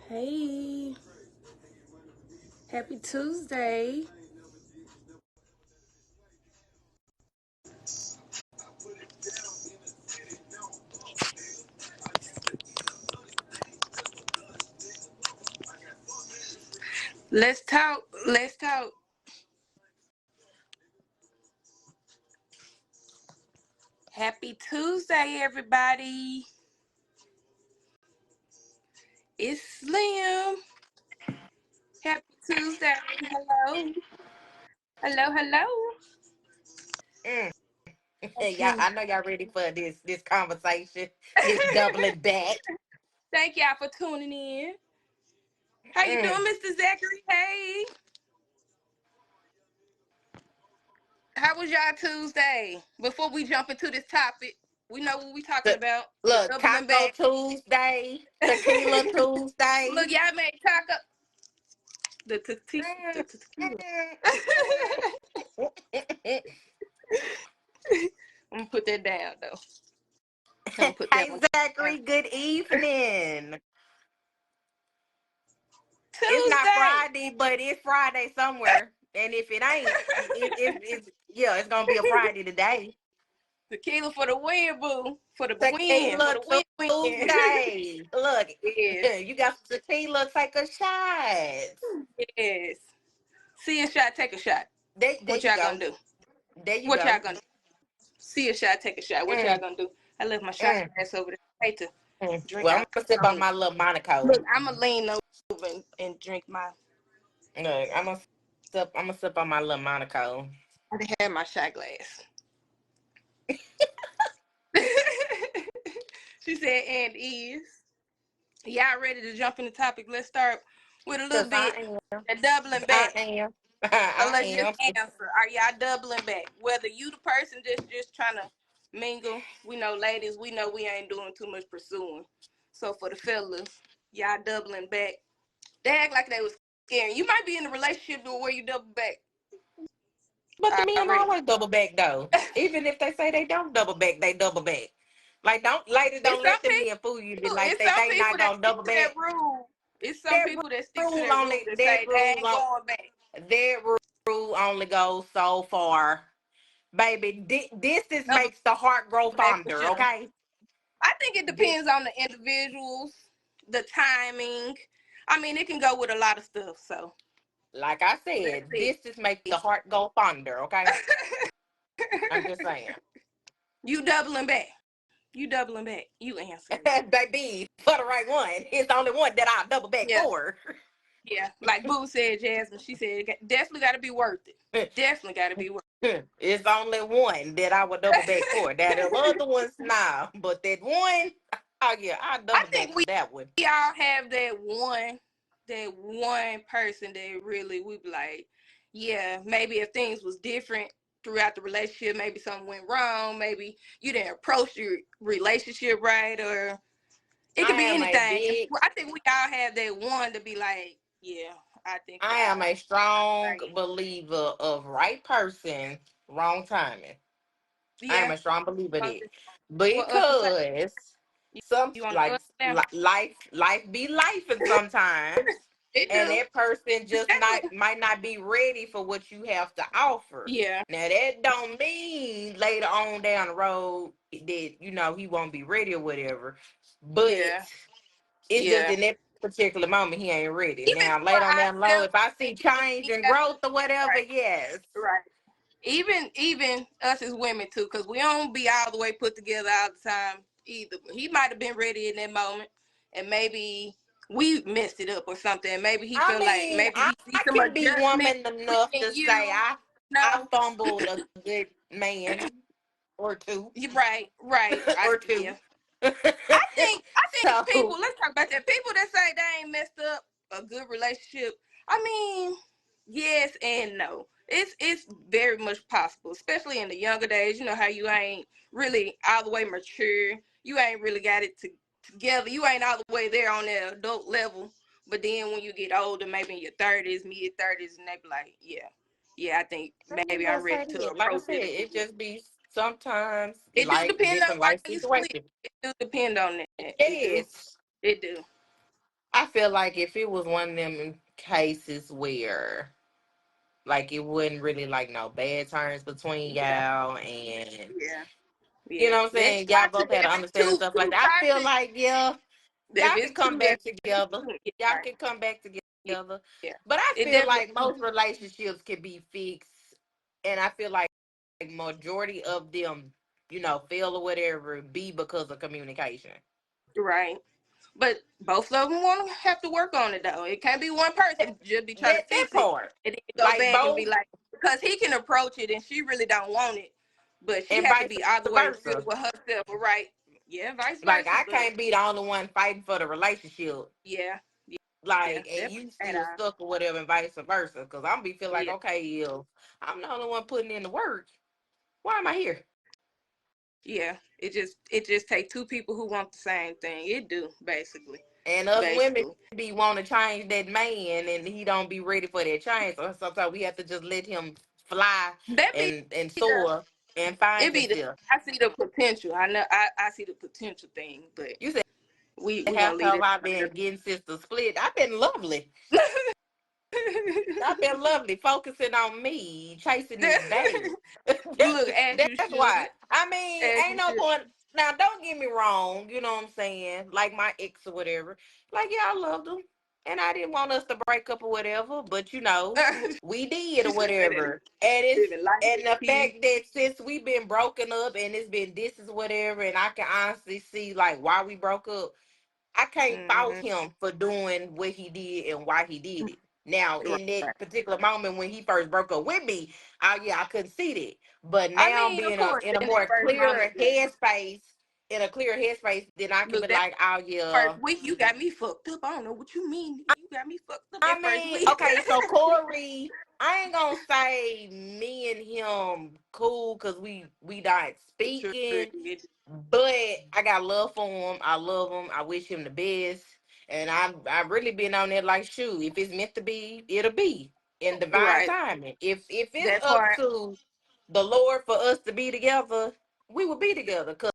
Hey, happy Tuesday. Let's talk. Let's talk. Happy Tuesday, everybody. It's Slim. Happy Tuesday. Hello. Hello, hello. Mm. Y'all, Okay. I know y'all ready for this conversation, this doubling back. Thank y'all for tuning in. How you Mm. doing, Mr. Zachary? Hey. How was y'all Tuesday? Before we jump into this topic, we know what we talking The, about. The look, doubling Taco back. Tuesday, Tequila Look, Tuesday. y'all made taco. The Mm, tequila. mm, mm. I'm gonna put that down though. I'm gonna put that Hey, one down. Zachary, good evening. It's not Tuesday. Friday, but it's Friday somewhere. And if it ain't, it's yeah, it's gonna be a Friday today. Tequila for the win, boo. For the win. For Tequila the win win. Tuesday. Look, Yes. you got some tequila, take a shot. Yes. See a shot, take a shot. There What you y'all go. gonna do? There you What y'all go. gonna do? See a shot, take a shot. What y'all Mm, gonna do? I left my shot mm, glass over there. I hate to drink Well, I'm out gonna sip of on it. my little Monaco. Look, I'm gonna lean over and drink my. Look, I'm gonna sip on my little Monaco. I done had my shot glass. She said, and is. Y'all ready to jump in the topic? Let's start with a little Cause bit I am. of doubling I back. am. So I let's just am. answer. Are y'all doubling back? Whether you the person just trying to mingle, we know ladies, we know we ain't doing too much pursuing. So for the fellas, y'all doubling back. They act like they was scared. You might be in a relationship where you double back But the men already. always double back though. Even if they say they don't double back, they double back. Like don't ladies It's don't some let them men fool you. Be people. like It's they some they people not that gonna stick double to that back. rule. It's some That people that stick to rule that rule only that that say they rule ain't on going back. that rule only goes so far. Baby, distance Double makes the heart grow back for fonder, sure. okay? I think it This, depends on the individuals, the timing. I mean, it can go with a lot of stuff. So like I let's said, see. distance makes the heart go fonder, okay? I'm just saying. You doubling back. You doubling back. You answering it. Baby, for the right one. It's the only one that I'll double back Yeah, for. yeah. Like Boo said, Jasmine. She said definitely got to be worth it. Definitely got to be worth It's only one that I would double back it. for. That the other ones, nah. But that one, oh yeah, I I double back think for that one. we all have that one person that really we be like, yeah, maybe if things was different throughout the relationship, maybe something went wrong, maybe you didn't approach your relationship right, or it I could be am a anything. big I think we all have that one to be like, yeah, I think I am y'all a strong right. believer of right person, wrong timing. I am Yeah. a strong believer of it What else you say? because some You want to go like now? life be life and sometimes, It and do. that person just not Especially, might not be ready for what you have to offer. yeah, Now that don't mean later on down the road that he won't be ready or whatever, but yeah, it's just yeah. in that particular moment he ain't ready. Even Now for later on down the road, ourselves, if I see change we and have to, growth or whatever, right, yes. right. Even us as women too, because we don't be all the way put together all the time either. He might have been ready in that moment, and maybe we messed it up or something. Maybe he I feel like mean, maybe I, he see I some can be adjustment woman enough between to say you. I No, fumbled a good man or two you right, right. or Yeah. two. I think people. So Let's talk about that. People that say they ain't messed up a good relationship. I mean, yes and no. It's very much possible, especially in the younger days. You know how you ain't really all the way mature. You ain't really got it together. You ain't all the way there on that adult level. But then when you get older, maybe in your 30s, mid 30s, and they be like, yeah, yeah, I think I'm maybe I'm gonna ready say to that. Like I approach said, it it again. just be sometimes It do like depend on different why life you split. situations. It do depend on that. It do. Yes. It do. I feel like if it was one of them cases where like it wasn't really like no bad turns between Yeah, y'all, and yeah, you yeah. know what I'm That's saying, y'all toxic. both had to If it's understand stuff like too that. I feel toxic, like, yeah, if y'all can it's come too, if back it's together. too, yeah, Y'all right. can come back Yeah, together. yeah. But I It feel definitely like most relationships can be fixed, and I feel like majority of them, fail or whatever, be because of communication. right. But both of them want to have to work on it though. It can't be one That, person just be trying to that fix it part, and then go like back and be both, like, because he can approach it and she really don't want it, but she and had to vice be all the way real versa. with herself. Right? Yeah, vice Like versa. I But can't be the only one fighting for the relationship, yeah, yeah, like, and definitely you that. still stuck or whatever, and vice versa. Because I'm be feel like, Yeah, okay, if I'm the only one putting in the work, why am I here? yeah. It just take two people who want the same thing. It do And us women basically. be want to change that man, and he don't be ready for that change. So sometimes we have to just let him fly That be and the soar and find it be the himself. I see the potential. I know I see the potential thing, but You said we how gonna leave have it I been getting sister split? I've been lovely. I've been lovely, focusing on me, chasing this bag. that's Look, as you that's should, why. I mean, as ain't you no should. point. Now, don't get me wrong. You know what I'm saying? Like my ex or whatever. Like, yeah, I loved him, and I didn't want us to break up or whatever. But we did She or should have been whatever. And it's living life and in the peace. fact that since we've been broken up and it's been this is whatever, and I can honestly see like why we broke up. I can't fault Hmm. him for doing what he did and why he did it. Now, in Right. that particular moment when he first broke up with me, yeah, I couldn't see that. But I now mean, of being course, in a in that more first moment, clear headspace, then I can look, be that like, oh first yeah. week you got me fucked up. I don't know what you mean. You got me fucked up I that first mean, week. okay, so Corey, I ain't gonna say me and him cool because we not Sure, speaking. did. But I got love for him. I love him. I wish him the best. And I've really been on there like, shoot, if it's meant to be, it'll be in divine Right. timing. If it's That up part. to the Lord for us to be together, we will be together. Cause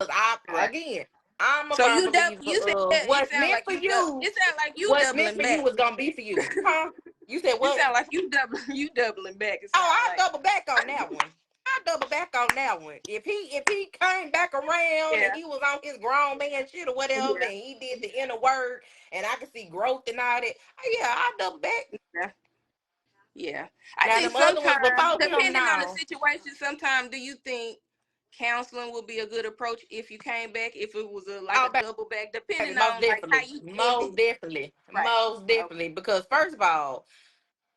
Right. I'm a So firm you believer you said of it what's sound meant like for you you. it sound like you What's meant doubling for you back. is gonna be for you, huh? You said You what? sound like you doubling back. It Oh, sound I like. double back on that one. I double back on that one. If he came back around and Yeah. he was on his grown man shit or whatever, Yeah. and he did the inner work, and I could see growth and all that, yeah, I double back. Yeah. Yeah. I Now think them other ones sometimes, before him depending on the now. situation, sometimes do you think counseling would be a good approach if you came back, if it was like Oh, a double back, baby, depending most on like how definitely, you most ended. definitely, Right. most definitely. Okay. Because first of all,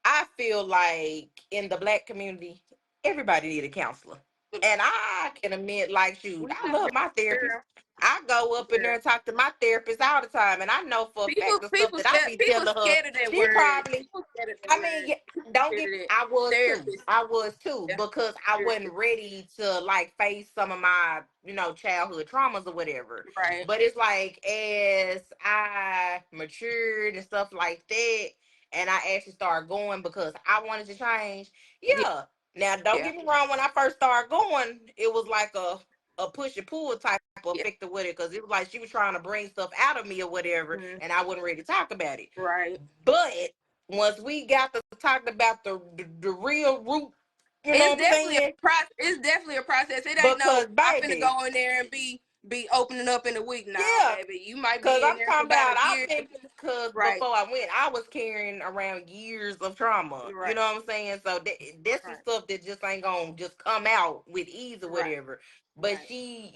I feel like in the black community, everybody need a counselor. And I can admit, like, shoot, We I do, love my therapist. girl. I go up in there Girl. and talk to my therapist all the time. And I know for a fact the stuff that I be People telling her, scared of that she word. probably, People scared of that I mean, word. yeah, People don't scared get, of that. I was too. Therapist. I was too, Yeah. because I wasn't Therapist. ready to like face some of my, childhood traumas or whatever. Right. But it's like as I matured and stuff like that, and I actually started going because I wanted to change. Yeah. Yeah. Now, don't Yeah. get me wrong. When I first started going, it was like a push and pull type of Yeah. effect with it, because it was like she was trying to bring stuff out of me or whatever, Mhm. and I wasn't ready to talk about it. Right. But once we got to talking about the real root, you know It's what I'm definitely a saying? process. It's definitely a process. It ain't Because no. I'm finna baby, go in there and be opening up in a week. Nah, yeah, baby, you might because be in I'm there for talking about about, a I've year. been, because Right. before I went, I was carrying around years of trauma. You Right. know what I'm saying? So that's the Right. stuff that just ain't gonna just come out with ease or Right. whatever. But Right. she,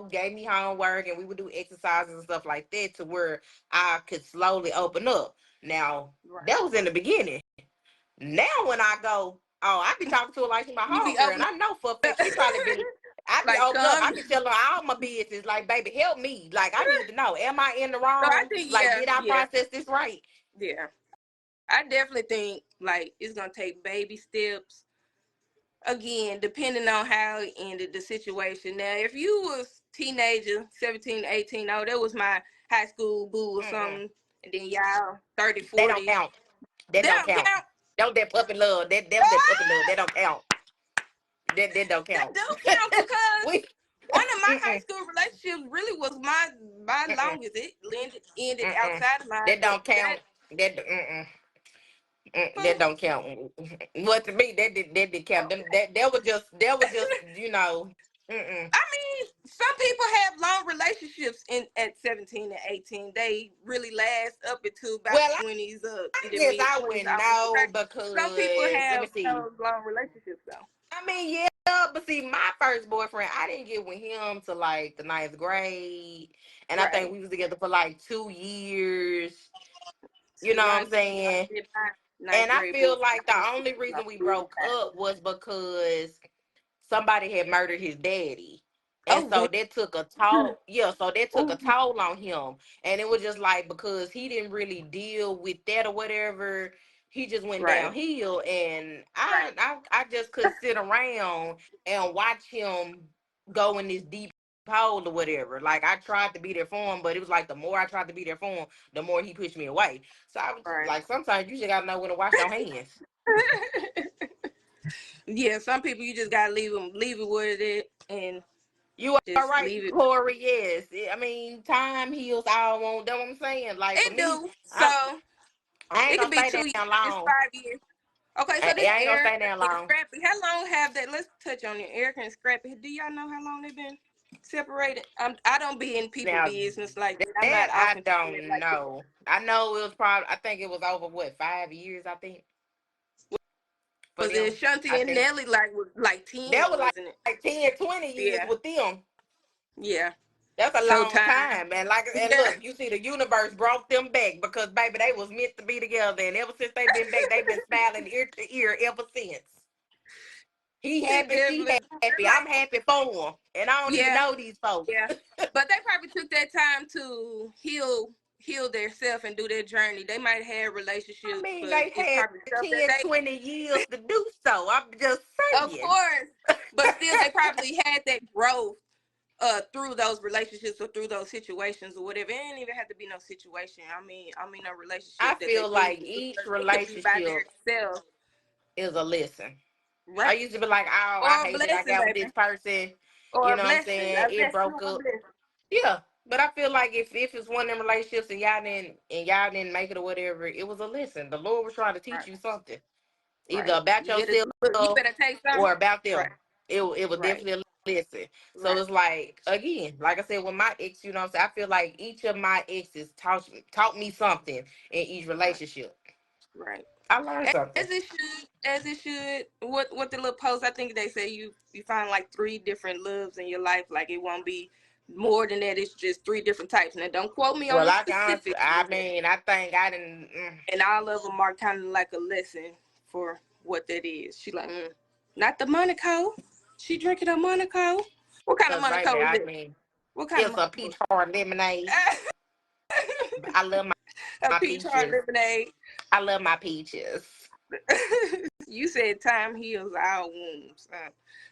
gave me homework, and we would do exercises and stuff like that to where I could slowly open up. Now, Right. that was in the beginning. Now when I go, oh, I be talking to her like she's my You be homegirl, and opening I know for a up. fact she probably be. I be Like open up. come. I be telling her all my business. Like, baby, help me. Like, I need to know. Am I in the So I wrong? think Like, yeah, did I yeah, process this right? yeah. I definitely think like it's gonna take baby steps. Again, depending on how it ended the situation. Now, if you was teenager, 17, 18, oh, that was my high school boo or Mm-mm. something, and then y'all 30, They don't 40, count. That they don't don't count. count. Don't that puppy love. That puppy love. That don't count. That don't That count. do count because we. one of my high Mm-mm. school relationships really was my my Mm-mm, longest it ended mm-mm. outside of mine, That but don't that count. That that fool. don't count. What to me, that did count. Them that was just Mm-mm. I mean, some people have long relationships in at 17 and 18. They really last up into about Well, the 20s, I in the guess mid I 20s wouldn't onwards. know Okay, some people because let me have see. those long relationships though. I mean, yeah, but see, my first boyfriend, I didn't get with him to like the ninth grade, and I think Right. we was together for like 2 years. You See, know what I I'm saying? did my ninth And I grade feel boyfriend. like the I was only like, reason we really broke fast. up was because somebody had murdered his daddy. And Oh, so that took a really? toll. Yeah, so that took a Oh, toll on him. And it was just like because he didn't really deal with that or whatever, he just went right, downhill. And right, I just couldn't sit around and watch him go in this deep hole or whatever. Like I tried to be there for him, but it was like the more I tried to be there for him, the more he pushed me away. So I was right. like, sometimes you just gotta know when to wash your hands. Yeah, some people you just gotta leave it where it is, and You are just right, leave it. Corey. Yes, I mean time heals all. Won't That's what I'm saying. Like for It me, do. I So I ain't it gonna could be stay 2 years, down long. 5 years. Okay, so I this ain't gonna Eric stay down and long. Scrappy, how long have they? Let's touch on it. Eric and Scrappy. Do y'all know how long they've been separated? I don't be in people Now business like that. I'm that not off I in it don't like that. know. I know it was probably. I think it was over what 5 years. I think for Was it them. I Shanti and think Nelly like was like that 10, was wasn't it? like 10, 20 years Yeah, with them. yeah. That's a So long time. time, man. Like, and Yeah, look, you see, the universe brought them back because, baby, they was meant to be together, and ever since they've been back, they've been smiling ear to ear ever since. He they happy, she definitely. happy. They're I'm like, happy for him, and I don't even yeah, know these folks. yeah. But they probably took that time to heal themselves and do their journey. They might have I relationships, mean, but they it's had probably stuff that 10, they 20 years to do so. I'm just of saying. course, but still, they probably had that growth through those relationships or through those situations or whatever. It didn't even have to be no situation. I mean a I relationship that they feel grew like into. each It could be by relationship their self, is a lesson. I right? used to be like, oh, I Or a hate that I blessing, got with baby, this person. or You a know what I'm blessing. saying? A It blessing broke or a up. blessing. Yeah, but I feel like if it's one of them relationships and y'all didn't make it or whatever, it was a lesson. The Lord was trying to teach Right, you something, either right. about You better yourself look. You better take some. or about them. Right, It was right, definitely a lesson. So right, it's like again, like I said with my ex, you know what I'm saying? I feel like each of my exes taught me something in each right, relationship. right. I learned something. As it should, as it should. What the little post? I think they say you find like three different loves in your life. Like it won't be more than that. It's just three different types. Now don't quote me on Well, the I can honestly, specifics, I but mean, I think I didn't. and all of them are kind of like a lesson for what that is. She like, not the Monaco. She drinking a Monaco. What kind of Because, baby, Monaco is I it? mean, What kind of it's a Monaco? peach hard lemonade. I love A my peach hard peaches. lemonade. I love my peaches. You said time heals all wounds.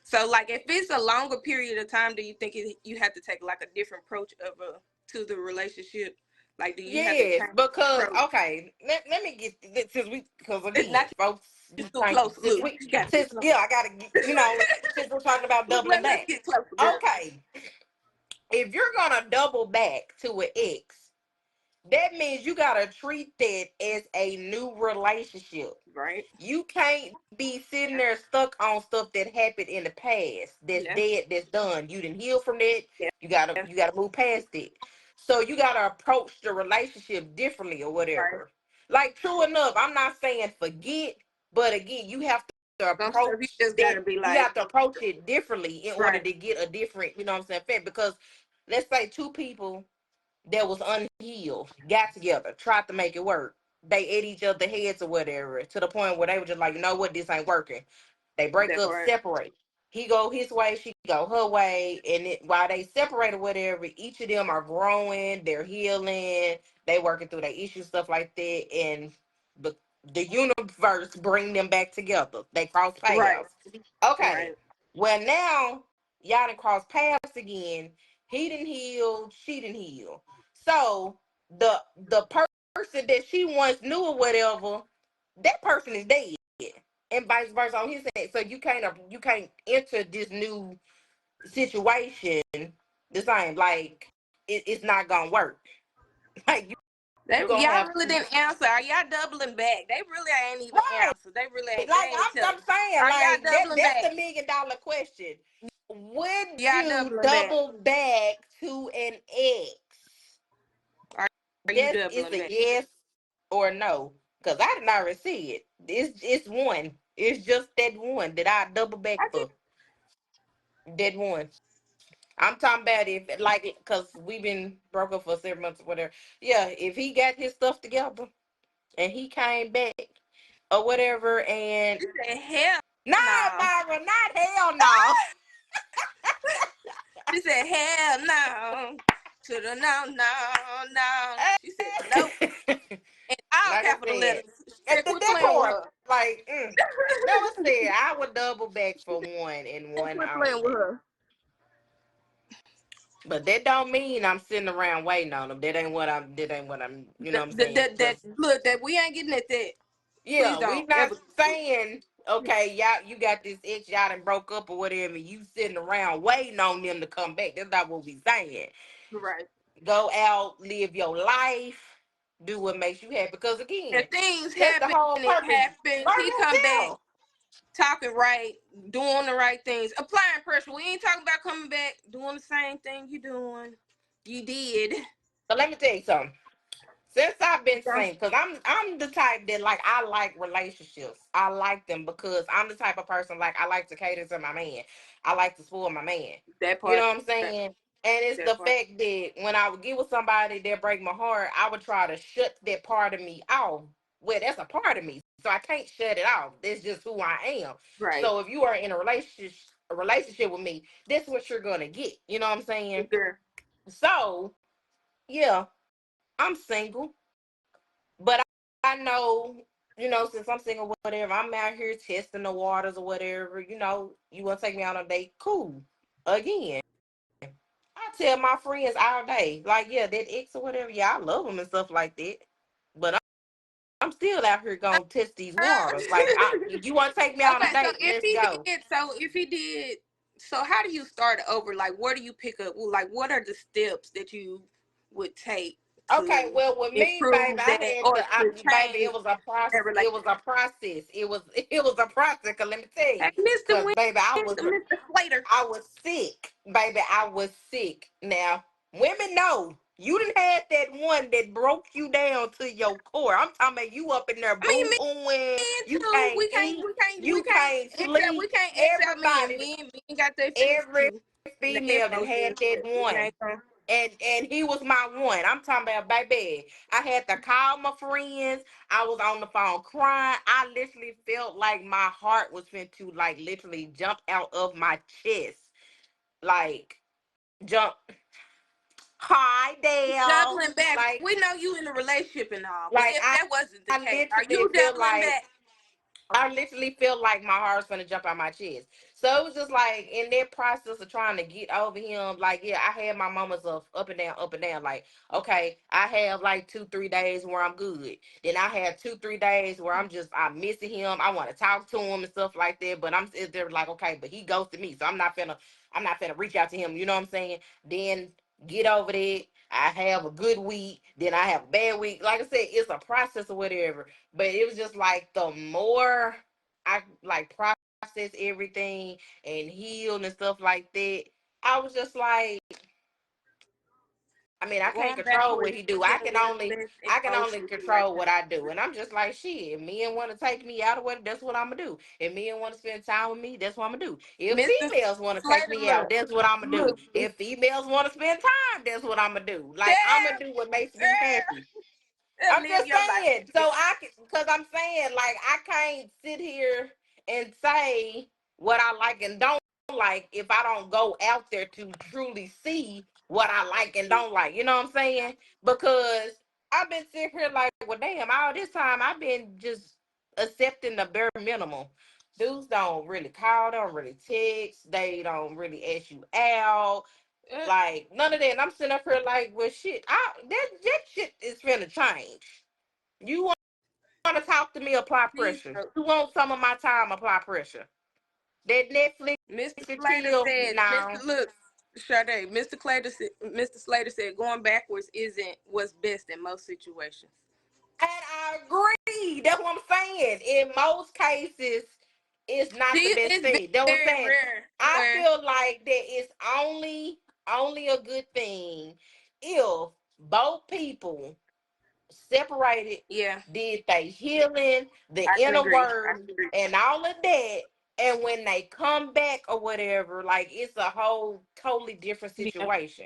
So, like, if it's a longer period of time, do you think you have to take like a different approach to the relationship? Like, do you have to Yes, change the because approach? okay, let me get since we because again, Not folks, just too close. since Look, we you got to get since close. yeah, I gotta since we're talking about doubling Let's back. get closer, girl. Okay, if you're gonna double back to an ex, that means you gotta treat that as a new relationship. Right. You can't be sitting there stuck on stuff that happened in the past. That's Yeah. dead. That's done. You didn't heal from that. Yeah. You gotta move past it. So you gotta approach the relationship differently or Right. whatever. Like true enough, I'm not saying forget, but again, you have to Some stuff you approach just that. gotta be You like, have to approach it differently in order right. to get a different, you know what I'm saying, effect. Because let's say two people that was unhealed got together, tried to make it work. They ate each other heads or whatever to the point where they were just like, you know what, this ain't working. They break That up, part. separate. He go his way, she go her way, and while they separate or whatever, each of them are growing, they're healing, they working through their issues, stuff like that, and the the universe bring them back together. They cross Right. paths. Okay, Right. well now y'all done cross paths again. He didn't heal, she didn't heal. So the person that she once knew or whatever, that person is dead, and vice versa on his end. So you can't enter this new situation the same. Like it's not gonna work. Like you gonna Y'all have really to, didn't answer. Are y'all doubling back? They really ain't even right. answer. They really Like ain't. They ain't tell. I'm saying, Are y'all like doubling that's back? the $1 million question. Would Y'all you doubling back. double back to an ex? Are you Yes, it's doubling a back? yes or no. Cause I did not receive it. It's one. It's just that one that I double back I just for. That one. I'm talking about if like cause we've been broke up for 7 months or whatever. Yeah, if he got his stuff together and he came back or whatever and you said hell nah, no. Myra, not hell no. She said hell no. To the no, no, no. She said nope. And all Like I capital said, letters. She at said the quit that playing with part, her. like that was said, I would double back for one and And one quit playing with only. her. But that don't mean I'm sitting around waiting on them. That ain't what I'm. That ain't what I'm. You know what I'm saying? That Because look that we ain't getting at that. Please yeah, we don't not ever. saying okay, y'all. You got this ex, y'all done broke up or whatever. You sitting around waiting on them to come back. That's not what we saying. Right. Go out, live your life, do what makes you happy. Because And again, things that's the happen. whole It purpose. happens. Learn He come back yourself. talking right, doing the right things, applying pressure. We ain't talking about coming back doing the same thing you doing. You did. So let me tell you something. Since I've been Okay. single, because I'm the type that like I like relationships. I like them because I'm the type of person like I like to cater to my man. I like to spoil my man. That You part. know what I'm saying? And it's the That part. fact that when I would get with somebody that break my heart, I would try to shut that part of me off. Well, that's a part of me, so I can't shut it off. That's just who I am. Right. So if you are in a relationship with me, that's what you're gonna get. You know what I'm saying? Girl. So yeah, I'm single. But I know, since I'm single, whatever, I'm out here testing the waters or whatever. You want to take me out on a date? Cool. Again, I tell my friends all day, like, yeah, that ex or whatever, yeah, I love them and stuff like that. But I'm still out here gonna test these waters. Like, you want to take me out on a Okay, so date? if Let's he go. did, so how do you start over? Like, where do you pick up? Like, what are the steps that you would take Okay, to well, with me, baby, improve that or to baby, change it was a process. that It was relationship? a process. It was a process. Cause let me tell Hey, you, Mr. cause Win, baby, Mr. Slater. I was sick, baby. I was sick. Now, women know you done had that one that broke you down to your core. I'm talking about you up in there I mean, boo hooing. men You too. can't eat. We You can't can't accept. We sleep. can't accept men. Everybody, Men got their feelings every too. And they female that supposed to had that accept. We one. ain't gonna. And he was my one. I'm talking about baby. I had to call my friends. I was on the phone crying. I literally felt like my heart was fin to like literally jump out of my chest. Like jump. Hi, Dale. Doubling back. Like, We know you in a relationship and all, but like if that wasn't the I case, are literally you feel doubling like back? I literally feel like my heart's gonna jump out my chest. So it was just like in that process of trying to get over him, like yeah, I had my moments of up and down, up and down. Like, okay, I have like 2-3 days where I'm good. Then I have 2-3 days where I'm missing him. I want to talk to him and stuff like that. But I'm sitting there like, okay, but he ghosted me. So I'm not finna reach out to him. You know what I'm saying? Then get over that. I have a good week, then I have a bad week. Like I said, it's a process or whatever. But it was just like the more I like process everything and heal and stuff like that, I was just like, I mean, I can't Going control what backwards, he do. getting I can rid of only that I can only emotional control what reaction. I do. And I'm just like, shit, if men want to take me out of what that's what I'm gonna do. If men want to spend time with me, that's what I'm gonna do. If Mr. females want to take Slater, me out, that's what I'm gonna do. look, If females want to spend time, that's what I'm gonna do. Like I'm gonna yeah, do what makes me yeah, happy. yeah, I'm live just your life. saying. So because I'm saying, like, I can't sit here and say what I like and don't like if I don't go out there to truly see what I like and don't like. You know what I'm saying? Because I've been sitting here like, well, damn, all this time I've been just accepting the bare minimum. Dudes don't really call, don't really text, they don't really ask you out. Uh, Like none of that. And I'm sitting up here like, well, shit. That shit is finna change. You want to talk to me? Apply These pressure. You want some of my time? Apply pressure. That Netflix Mr. and Slater chill? said, No. Mr. Look, Sade, Mr. Slater said going backwards isn't what's best in most situations. And I agree. That's what I'm saying. In most cases, it's not the best It's thing. That's what I'm very saying. rare I where, feel like that it's only a good thing if both people separated, yeah, did they healing, the I can inner agree. I work, can agree. and all of that. And when they come back or whatever, like it's a whole totally different Yeah, situation.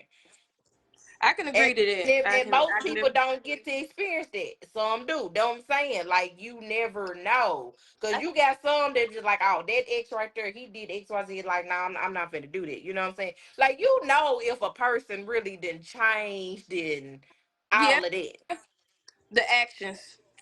I can And, agree to that. and most I can people don't get to experience that. Some do. Know what I'm saying? Like you never know. Cause I, you got some that just like, oh, that X right there, he did XYZ. Like, nah, I'm not finna do that. You know what I'm saying? Like, you know if a person really didn't change, then yeah, all of that. the actions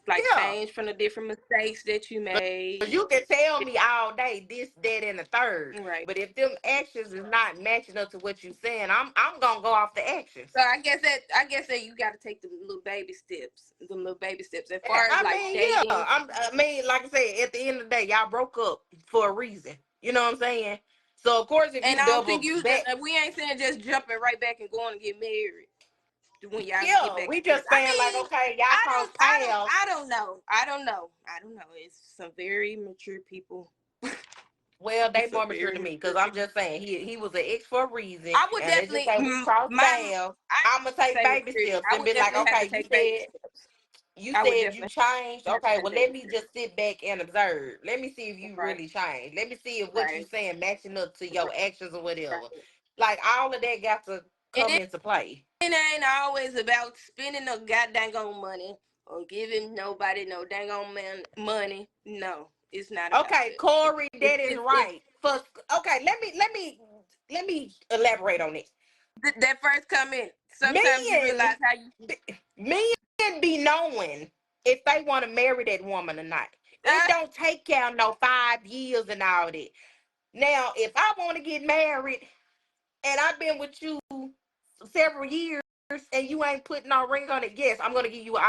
like Yeah. change from the different mistakes that you Cause made. you can tell me all day this, that, and the third. Right. But if them actions is not matching up to what you saying, I'm gonna go off the actions. So I guess that you got to take the little baby steps. The little baby steps. As Yeah, far as I like mean, yeah. dating, I mean, like I said, at the end of the day, y'all broke up for a reason. You know what I'm saying? So of course, if and you I don't think double you. back, We ain't saying just jumping right back and going to get married when y'all get yeah, back we together. just I saying like, mean, okay, y'all I cross don't, I don't, paths. I don't know. I don't know. I don't know. It's some very mature people. Well, they It's some more mature very than me mature because I'm people. just saying he was an ex for a reason, I would and let's just definitely say we crossed my. paths. I I'm gonna take say baby maturity. steps I and would be like, definitely have to okay, take baby steps. you I would said you definitely changed. have to Okay, take well, baby let me steps. just sit back and observe. Let me see if you Right. really changed. Let me see if what you Right. saying matching up to your Right. actions or whatever. Right. Like all of that got to And come into play. it ain't always about spending no goddamn on money or giving nobody no dang on money. No, it's not about Okay, that. Corey, that is It's right. For okay, let me elaborate on it. that first comment. Sometimes you realize Men, how you. men be knowing if they want to marry that woman or not. It don't take y'all no 5 years and all that. Now, if I want to get married and I've been with you several years and you ain't putting no ring on it, yes, I'm gonna give you an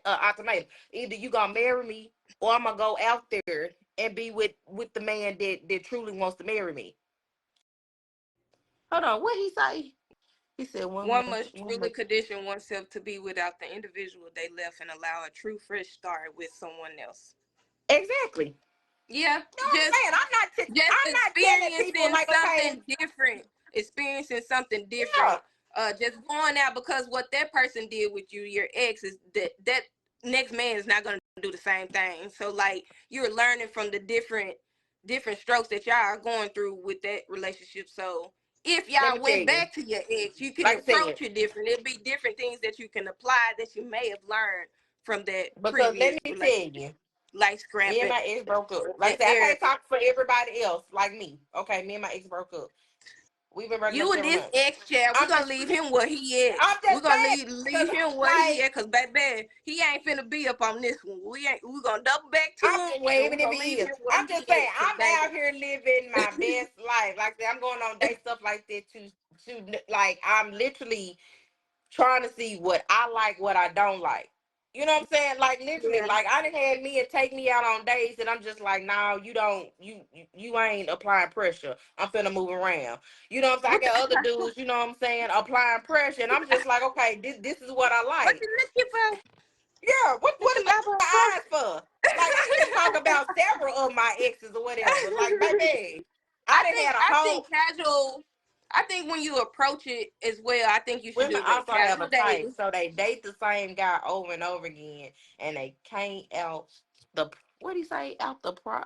ultimatum. Either you gonna marry me or I'm gonna go out there and be with the man that truly wants to marry me. Hold on, what he say? He said One must truly condition oneself to be without the individual they left and allow a true fresh start with someone else. exactly. Yeah, You know what I'm saying? just I'm not telling people experiencing like, okay, something different. Experiencing something different. yeah, Just going out because what that person did with you, your ex, is that next man is not gonna do the same thing. So like you're learning from the different strokes that y'all are going through with that relationship. So if let me y'all tell went you, back to your ex, you can like I said, approach it different. It'll be different things that you can apply that you may have learned from that because let previous me tell relationship, you, like me and scrapping my ex broke up. Like I and said, I can't everything. talk for everybody else like me. Okay, me and my ex broke up. We've been breaking up You and several this months. ex chat, we're I'm gonna just, leave him where he at. I'm We're just gonna saying, leave because him where he like, at, cause baby, he ain't finna be up on this one. We're gonna double back to I'm him well, and we're even if gonna he leave is, him where I'm he just saying, at. Cause I'm out baby. here living my best life. Like I said, I'm going on date stuff like that to like I'm literally trying to see what I like, what I don't like. You know what I'm saying? Like literally, Yeah. like I done had me and take me out on dates, and I'm just like, no, you don't, you ain't applying pressure. I'm finna move around. You know what I'm saying? I What got other dudes, you know what I'm saying, applying pressure, and I'm just like, okay, this is what I what like. you looking for? Yeah, What what you is my got for? eyes for? Like I can talk about several of my exes or whatever. Like baby, I done had a I whole think casual. I think when you approach it as well, I think you should women do that also have casual a type, dating. so they date the same guy over and over again, and they can't out the what do you say out the pro,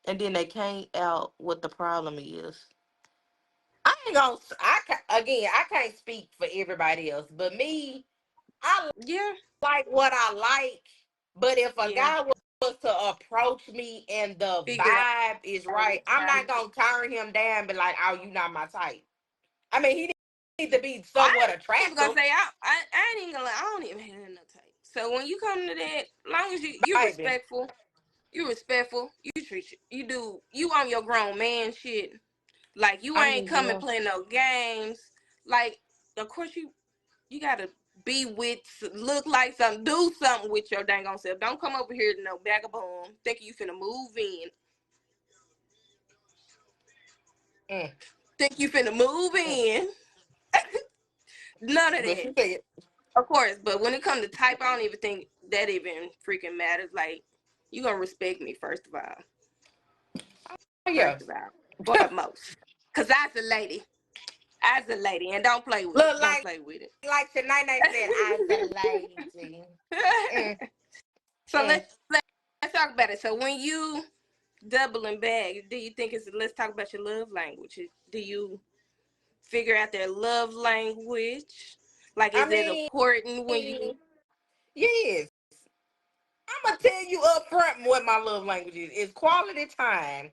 and then they can't out what the problem is. I ain't gonna. Again, I can't speak for everybody else, but me, I Yeah, like what I like. But if a yeah. guy was to approach me and the Figure out vibe is right, I'm how. not gonna turn him down. And be like, oh, you not my type. I mean, he needs to be I somewhat ain't even gonna attractive, say I ain't even gonna lie, I don't even have no type. So when you come to that, long as you baby. respectful, you treat you do you on your grown man shit. Like you I ain't mean, coming yeah. playing no games. Like of course you gotta be with look like something, do something with your dang on self. Don't come over here to no vagabond thinking you finna move in. Mm. Think you finna move in? None of But that. you said, Of course, but when it comes to type, I don't even think that even freaking matters. Like, you gonna respect me first of all. oh yeah. First of all, foremost, cause I's a lady. I's a lady, and don't play with it. Look Don't play with like Shanae said, I said lazy. it. Mm, So mm. let's talk about it. So when you doubling back, do you think it's let's talk about your love language? Do you figure out their love language? Like, I is it mean, important when you? yes. I'm gonna tell you up front what my love language is. It's quality time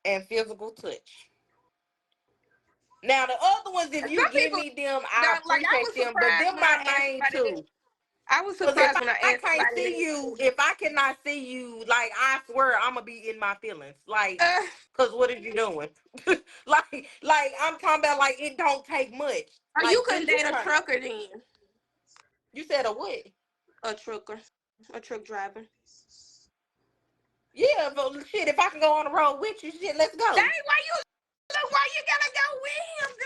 and physical touch. Now the other ones, if you Some give people me them, I don't like. I appreciate was them, but surprised them when I my asked main somebody that. two. I was Cause if surprised when I I asked can't somebody see that you, too. if I cannot see you, like I swear I'm gonna be in my feelings. Like, Uh, cause what are you doing? like I'm talking about like it don't take much. or you Like couldn't physical date a time. trucker then? You said a what? A trucker, a truck driver. Yeah, but shit, if I can go on the road with you, shit, let's Dang, go. why you look? Why you gotta go with him,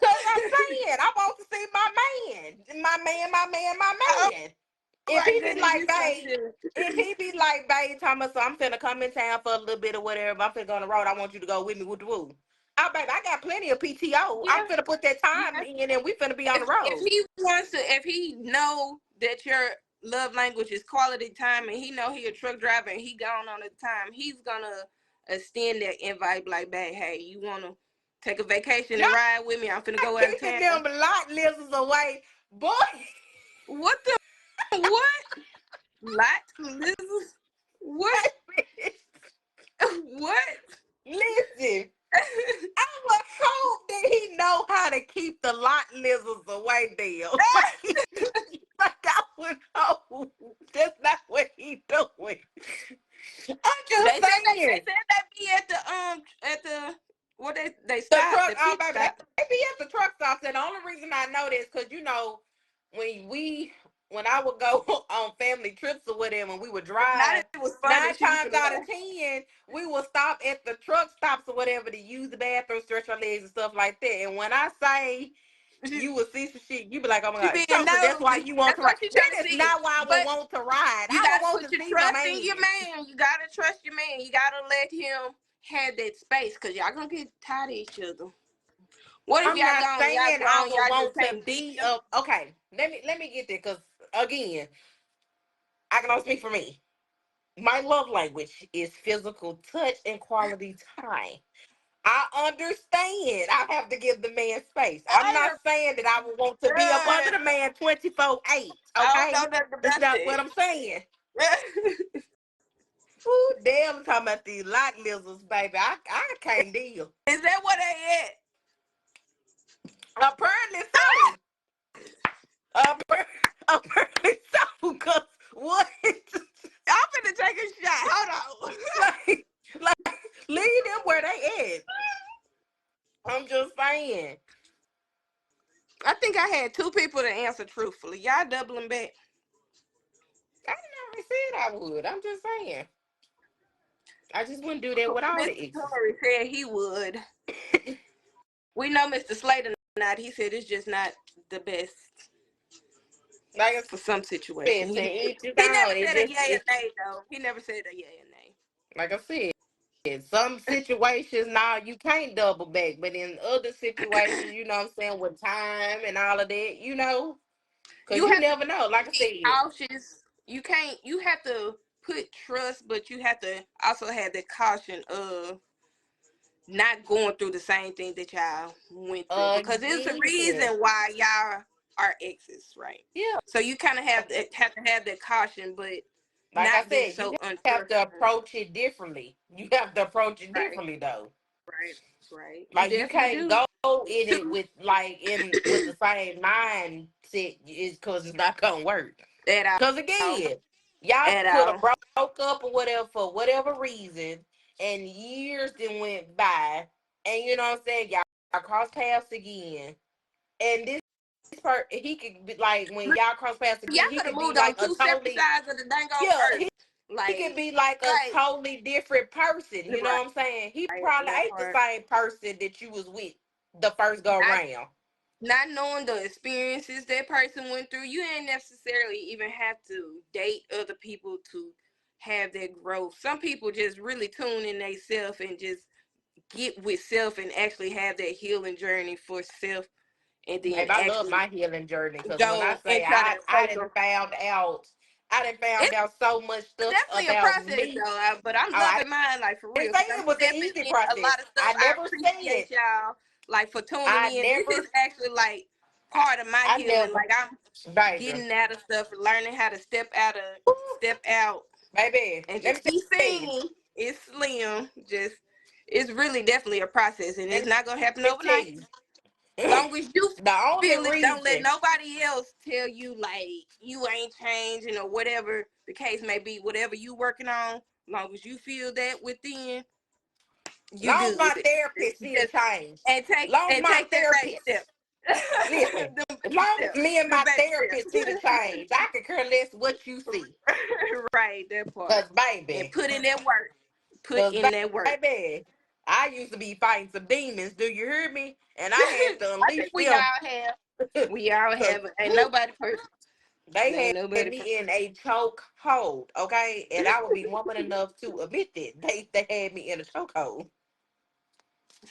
Cause I'm girl? saying I want to see my Oh man. If my he be goodness, like, you so babe, silly. if he be like, babe, Thomas, so I'm finna come in town for a little bit or whatever. I'm finna go on the road. I want you to go with me. With the woo. Oh, baby, I got plenty of PTO. I'm Yeah, finna put that time yeah. in, and we finna be on the If road. he wants to, if he know that your love language is quality time, and he know he a truck driver and he gone on the time, he's gonna extend that invite like, babe, hey, you wanna take a vacation Y'all and ride with me? I'm finna go out of keeping town. them lot lizards away, boy. What the what? Lot lizards? What? What? Listen, I would hope that he know how to keep the lot lizards away, Dale. Like I would hope that's not what he doing. I'm They just said they saying. said they be at the what they The stopped truck, the oh pit baby, stop. they be at the truck stops, and the only reason I know this because when when I would go on family trips or whatever, and we would Not drive. it was funny. Nine She was times finna out of laugh. 10, we will stop at the truck stops or whatever to use the bathroom, stretch our legs and stuff like that. And when I say She, you will see some shit, you be like, oh my she god, being so that's why nosy. you want That's to what ride. she trying to That is see. not why I would But want to ride. you I would gotta want put to your see my trust in your man. man. You gotta trust your man. You gotta let him have that space because y'all gonna get tired of each other. What if I'm y'all not gone? Y'all saying I gone. would Y'all just want to can't be be there. okay. Let me get there because again, I can only speak for me. My love language is physical touch and quality time. I understand. I have to give the man space. I'm not I saying that I would want to be up under the man 24/8. don't Okay, know nothing that's about not that. what I'm saying. Ooh, damn, I'm talking about these lot lizards, baby. I can't deal. Is that what they Apparently at? so. Apparently so. Cause what? I'm finna take a shot. Hold on. like, leave them where they at. I'm just saying. I think I had two people to answer truthfully. Y'all doubling back. I never said I would. I'm just saying. I just wouldn't do that with all Mr. the exes. Tory said he would. We know Mr. Slater not. He said it's just not the best Like I for some said, situations. to each his He never own. It said a just yay or it, nay though. He never said a yay or nay. like I said, some situations now you can't double back, but in other situations, you know what I'm saying, with time and all of that, because You you have to never know. Like I be said, cautious. You can't. You have to put trust, but you have to also have the caution of not going through the same thing that y'all went through because there's a again, reason why y'all are exes, right? yeah. So you kind of have to have that caution, but Like I not be said, you so have to untrustworthy. approach it differently. You have to approach it Right, differently, though. right, right. You Like you definitely can't do. go in it with like in with the same mindset is because it's not gonna work. At Because all, again, y'all at could have all. broke up or whatever for whatever reason, and years then went by, and you know what I'm saying, y'all cross paths again, and this part he could be like when y'all cross paths Y'all again, he could have could be moved on like a two separate totally sides of the dang on yeah, earth. He could Like, be like a like, totally different person. You know right, what I'm saying? He right, probably that ain't the part. same person that you was with the first go Not round. not knowing the experiences that person went through, you ain't necessarily even have to date other people to have that growth. Some people just really tune in they self and just get with self and actually have that healing journey for self, and then Babe, I love actually my healing journey because when I go say and try to I take didn't them. found out, I didn't found It's out so much stuff definitely a about process me. though, but I'm Oh, I loving mine like for didn't real say because I'm it was an stepping easy in a process. lot of stuff. I I never said appreciate y'all like for tuning I in. This is never actually like I, part of my I healing. never Like I'm baby. getting out of stuff, learning how to step out, Baby, and let me just be tell you. seen. It's slim. Just it's really definitely a process, and Let it's not gonna happen me tell overnight. you. Long as you The only feel it, don't let reason nobody else tell you like you ain't changing or whatever the case may be. Whatever you working on, long as you feel that within, you long as my good. therapist see the Just change. and Long as my take that baby step. therapist listen. Them As baby long as steps. me and Them my baby therapist see the change, I could care less what you see. steps. Right, that part. Cause And baby, put in that work. Put cause in that work. baby, I used to be fighting some demons. Do you hear me? And I had to I think unleash we them. all have. We all Cause have. Ain't woo, nobody perfect. they Ain't had nobody perfect. me in a choke hold. Okay, and I would be woman enough to admit that they had me in a choke hold.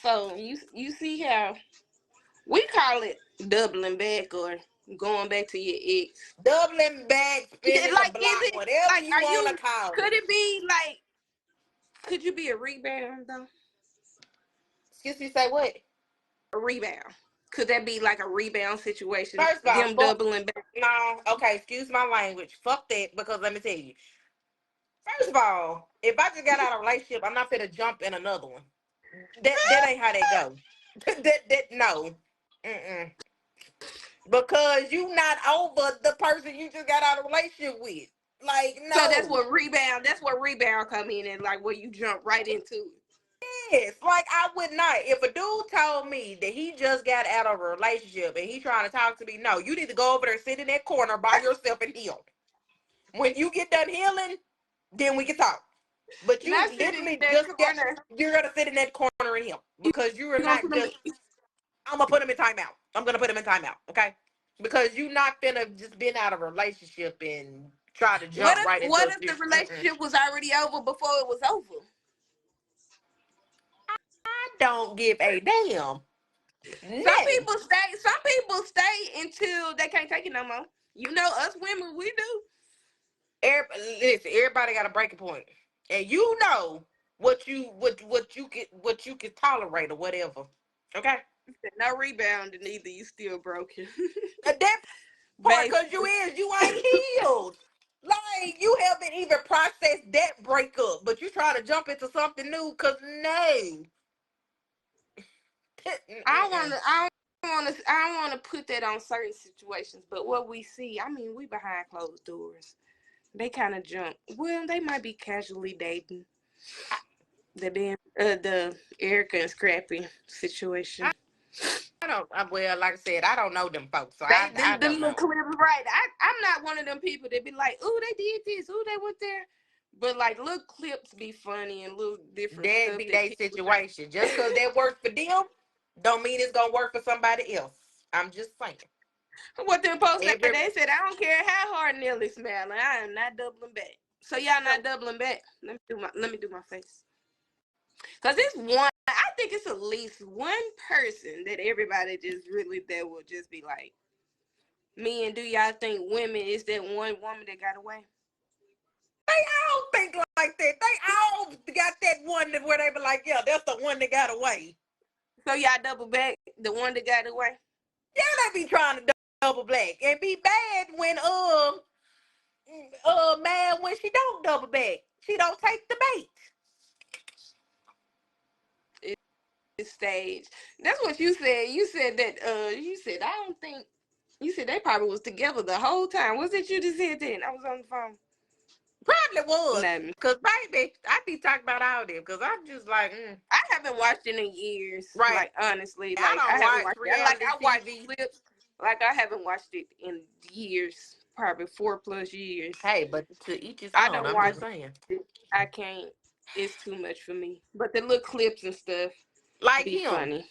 So you see how we call it doubling back or going back to your ex. Doubling back, spinning the Like, is block, it whatever like you are want to you? call Could it. it be like? Could you be a rebound though? Excuse me, say what? A rebound. Could that be like a rebound situation? First of all, Them fuck doubling back. no. Okay, excuse my language. Fuck that, because let me tell you. First of all, if I just got out of a relationship, I'm not gonna jump in another one. That ain't how they go. That no. Mm-mm. Because you not over the person you just got out of a relationship with. Like, So no. That's what rebound come in and like where you jump right into it. Yes. Like, I would not. If a dude told me that he just got out of a relationship and he trying to talk to me, no, you need to go over there, sit in that corner by yourself and heal. When you get done healing, then we can talk. But you Not sitting in literally that just get, corner. you're gonna sit in that corner and heal. Because you are You gonna not put them just, in. I'm gonna put him in timeout. I'm gonna put him in timeout, okay? Because you not gonna just been out of a relationship and try to jump right What into if the this. Mm-mm. relationship was already over before it was over? I don't give a damn. Nothing. Some people stay until they can't take it no more. You know, us women, we do. Listen, everybody got a breaking point, and you know what you can tolerate or whatever. Okay, No rebounding either. You still broken. that part because Basically. you ain't healed. Like, you haven't even processed that breakup, but you trying to jump into something new. Cause no, mm-mm. I don't wanna put that on certain situations, but what we see, I mean, we behind closed doors. They kind of jump. Well, they might be casually dating. The Erica and Scrappy situation. I don't. Well, like I said, I don't know them folks, so I Them don't little know. clips, right? I'm not one of them people that be like, "Ooh, they did this. Ooh, they went there." But like, little clips be funny and little different That stuff be that their people say. situation. Just cause that worked for them, don't mean it's gonna work for somebody else. I'm just saying. What them post say? Every They said, "I don't care how hard Nelly smelling. I am not doubling back." So y'all not doubling back. Let me do my face. Cause it's one. I think it's at least one person that everybody just really that will just be like, me. And do y'all think women is that one woman that got away? all think like that. They all got that one that where they be like, yeah, that's the one that got away. So y'all double back the one that got away. Yeah, they be trying to double black and be bad when mad when she don't double back. She don't take the bait. It's stage. That's what you said. You said that. You said I don't think. You said they probably was together the whole time. Was it you that said that? I was on the phone. Probably was. Not me. Cause baby, I be talking about all them. Cause I'm just like, I haven't watched it in years. right. Like honestly, I like I don't haven't watch watched it. Like reality I watched TV. clips. Like I haven't watched it in years. probably 4 plus years. Hey, but to each his I own. don't I'm watch just saying. it. I can't. It's too much for me. But the little clips and stuff Like be him. funny.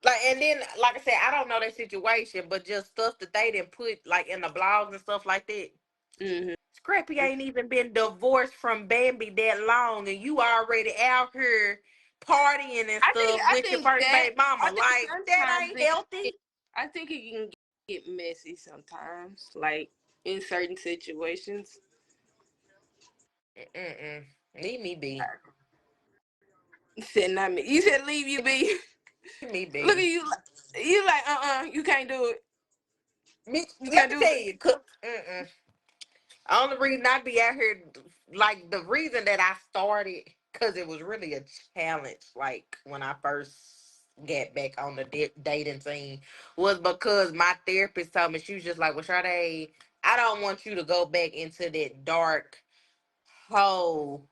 Like, and then, like I said, I don't know that situation, but just stuff that they didn't put like in the blogs and stuff like that. Hmm. Scrappy ain't even been divorced from Bambi that long, and you already out here partying and I think stuff I with your think first that baby mama. I think Like, that sometimes ain't it healthy. I think it can get messy sometimes, like in certain situations. Mm-mm. Leave me be. You said not me. You said leave you be. Leave me Look at be. you. You like you can't do it. Me, You let can't me do tell it. you, mm-mm. Only reason I be out here, like the reason that I started, because it was really a challenge. Like when I first got back on the dating scene, was because my therapist told me, she was just like, "Well, Sade, I don't want you to go back into that dark hole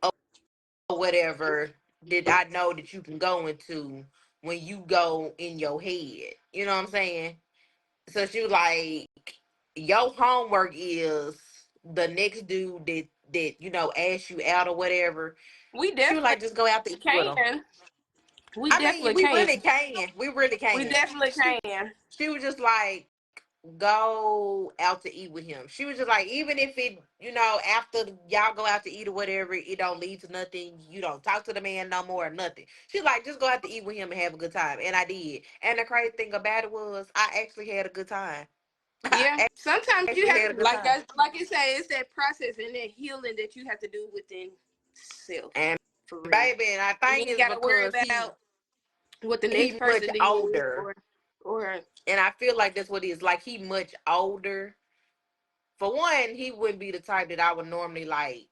or whatever that I know that you can go into when you go in your head." You know what I'm saying? So she was like, your homework is the next dude that asks you out or whatever. We She was definitely like, just go out to eat with him. can. We I mean, definitely we can. really can. We really We can. definitely She can. she was just like, go out to eat with him. She was just like, even if it, after y'all go out to eat or whatever, it don't lead to nothing. You don't talk to the man no more or nothing. She's like, just go out to eat with him and have a good time. And I did. And the crazy thing about it was, I actually had a good time. Yeah. I Sometimes you actually have had a to good time. like you say, it's that process and that healing that you have to do within self. And For real. baby, and I You think ain't it's gotta worry because about what the next he much person did older, or and I feel like that's what it is. Like he much older. For one, he wouldn't be the type that I would normally like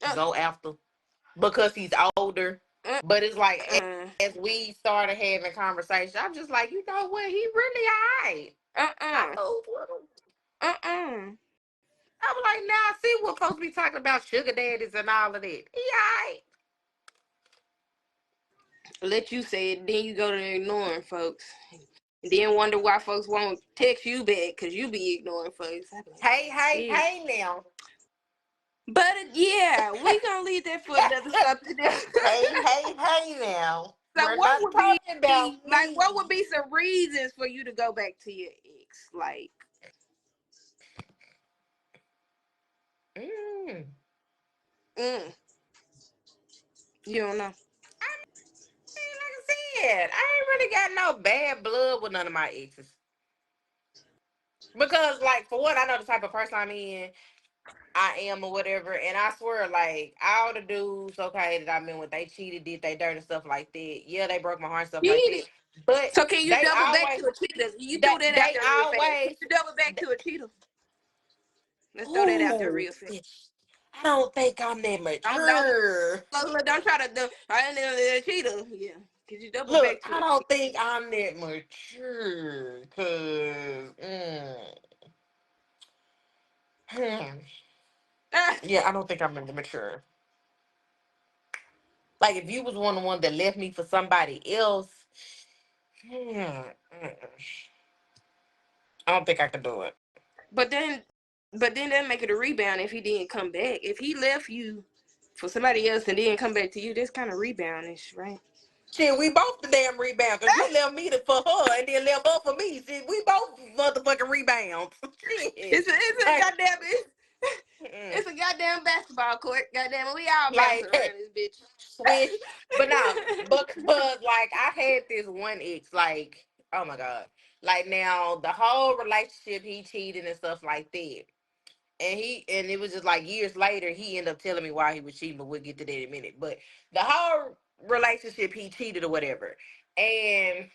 uh, go after because he's older. uh, But it's like uh, as we started having conversation, I'm just like, you know what? He really alright. I uh, moved with him. uh. I was like, now I see what folks be talking about sugar daddies and all of that. He alright. Let you say it, then you go to ignoring folks. And then wonder why folks won't text you back because you be ignoring folks. I be like, Hey, man, hey, shit. hey now. But yeah, we gonna leave that for another something else. Hey, hey, hey now. So We're what not would be talking about like me. what would be some reasons for you to go back to your ex? Like, Mm. mm, you don't know. Like I said, I ain't really got no bad blood with none of my exes. Because, like, for one, I know the type of person I am or whatever. And I swear, like, all the dudes, okay, that I've been with, they cheated, did they dirty stuff like that. Yeah, they broke my heart and stuff like that. Cheated. But So can you they double back always, to a cheater? You they, threw that out they there real fast. Can always, you double back to a cheater? Let's throw that out there ooh, real fast. I don't think I'm that Don't mature. don't try to do. I ain't a cheater. Yeah. Can you double Look, back to I a don't cheater? think I'm that mature. Cause, hmm. Ah, Yeah, I don't think I'm that mature. Like if you was one of the one that left me for somebody else, I don't think I could do it. but then that make it a rebound if he didn't come back. If he left you for somebody else and didn't come back to you, that's kind of reboundish, right? Shit, we both the damn rebound because you left me for her and then left her for me. Shit, we both motherfucking rebounds. Shit. It's a Like, goddamn mm, it's a goddamn basketball court. Goddamn, we all bouncing like around this swish. But no, bitch. because like I had this one ex, like, oh my God. Like now the whole relationship he cheated and stuff like that. And it was just like years later he ended up telling me why he was cheating, but we'll get to that in a minute. But the whole relationship he cheated or whatever. And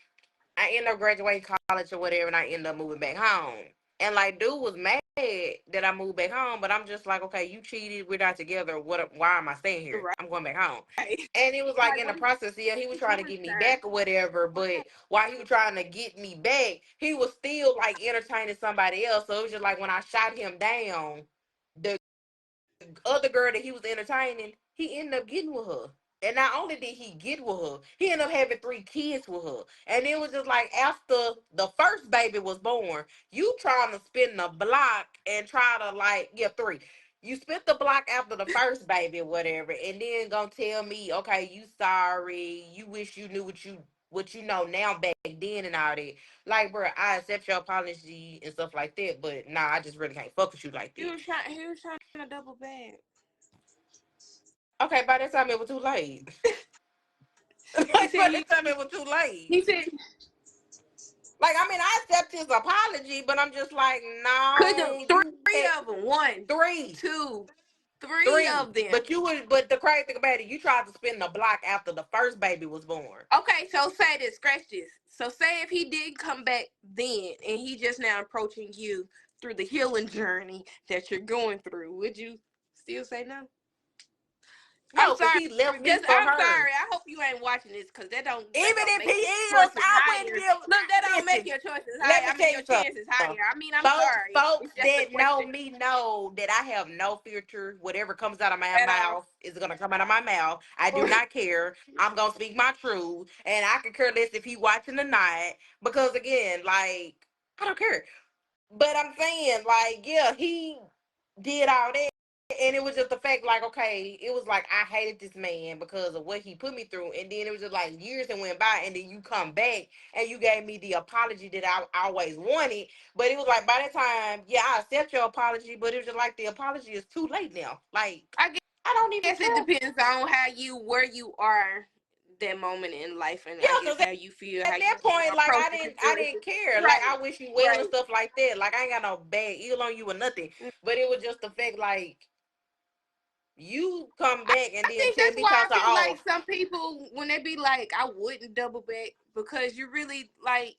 I ended up graduating college or whatever, and I ended up moving back home. And like, dude was mad that I moved back home, but I'm just like, okay, you cheated, we're not together. What? Why am I staying here? Right. I'm going back home. Like, And it was like in the what process, yeah, he was is trying to your get me time? back or whatever. But while he was trying to get me back, he was still like entertaining somebody else. So it was just like when I shot him down, the other girl that he was entertaining, he ended up getting with her. And not only did he get with her, he ended up having 3 kids with her. And it was just like after the first baby was born, you trying to spin the block and try to like, yeah, three. You spent the block after the first baby or whatever, and then gonna tell me, okay, you sorry, you wish you knew what you know now back then and all that. Like, bro, I accept your apology and stuff like that, but nah, I just really can't fuck with you like that. He was trying to double back. Okay, by that time it was too late. He Like said by you. that time it was too late. He said Like, I mean, I accept his apology, but I'm just like, could do no, you three had of them. One, three, two, three three. of them. But you would, but the crazy thing about it, you tried to spin the block after the first baby was born. Okay, so say this, scratch this. So say if he did come back then and he just now approaching you through the healing journey that you're going through, would you still say no? I'm No, because sorry. he left me Just for I'm her. sorry. I hope you ain't watching this because that Even don't if he make is, choices I wouldn't higher. give. Look, that don't make Listen, your choices let higher. me I mean tell your you chances something. higher. I mean I'm sorry. Folks It's just a that know question me know that I have no filter. Whatever comes out of my at all. mouth is gonna come out of my mouth. I do not care. I'm gonna speak my truth, and I could care less if he watching or not. Because again, like I don't care. But I'm saying, like, yeah, he did all that. And it was just the fact, like, okay, it was like I hated this man because of what he put me through. And then it was just like years that went by, and then you come back and you gave me the apology that I always wanted. But it was like by that time, yeah, I accept your apology, but it was just like the apology is too late now. Like, I I don't even guess it care. depends on how you where you are that moment in life, and Yeah, I guess because how you feel, how at you that point, like approach I the didn't situation. care. Like Right, I wish you well and right. stuff like that. Like I ain't got no bad ill on you or nothing. But it was just the fact, like you come I, back and I then think tell that's me why toss I feel off. like some people when they be like, I wouldn't double back because you really like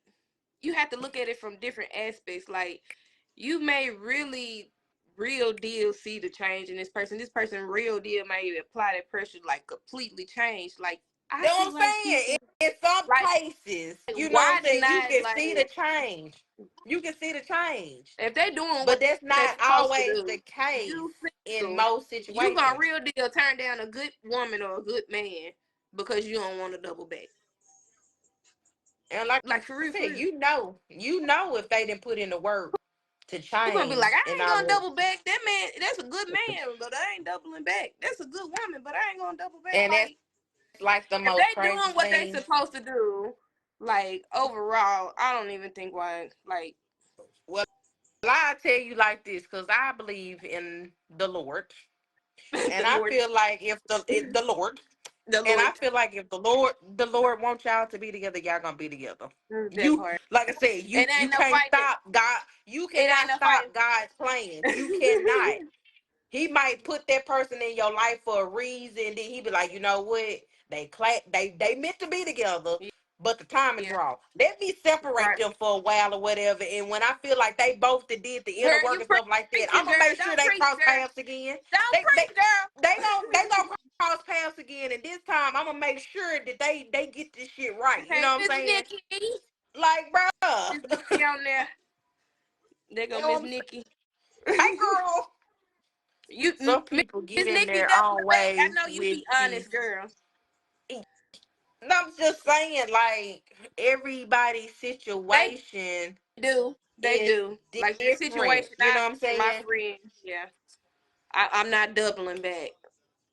you have to look at it from different aspects. Like you may really real deal see the change in this person. This person real deal may apply that pressure like completely changed. Like I You know see what I'm like saying? people In some like cases, you know what why I'm saying, you deny can like see the change. You can see the change. if they doing But what that's they not supposed to always do, the case you in single, most you gonna situations. real deal turn down a good woman or a good man because you don't want to double back. And like Like for I real, for said, real. you know if they didn't put in the work to You gonna be like, change I and ain't all gonna that. double back. That man, that's a good man, but I ain't doubling back. That's a good woman, but I ain't gonna double back. And that's Like like the if most they crazy doing what they thing. supposed to do, like overall, I don't even think why. Like Well, I tell you like this, because I believe in the Lord. the And I Lord, feel like the Lord, the and I Lord, feel like if the Lord wants y'all to be together, y'all gonna be together. that You, part. like I said, It you ain't no can't fighting. stop God. You It ain't cannot no stop fighting. God's plans. You cannot. He might put that person in your life for a reason. Then he be like, you know what? They meant to be together, but the time is Yeah, wrong. Let me separate right. them for a while or whatever. And when I feel like they both did the inner Girl, work you and stuff like that, I'm preaching, gonna girl. make sure Don't they preach, cross girl. paths again. Don't They they preach, they girl. gonna cross paths again. And this time I'm gonna make sure that they get this shit right. You Okay, know what I'm Miss saying? Nikki. Like, bruh. Miss Nikki on there. There go You know Miss what I'm saying? Nikki. Hey, girl. You Some Miss people get in Nikki their doubling own back. I way know you with be these. honest, girl. No, I'm just saying, like, everybody's They situation do. They is do. Like the different. situation You I know what I'm met my saying? friend. Yeah. I'm not doubling back.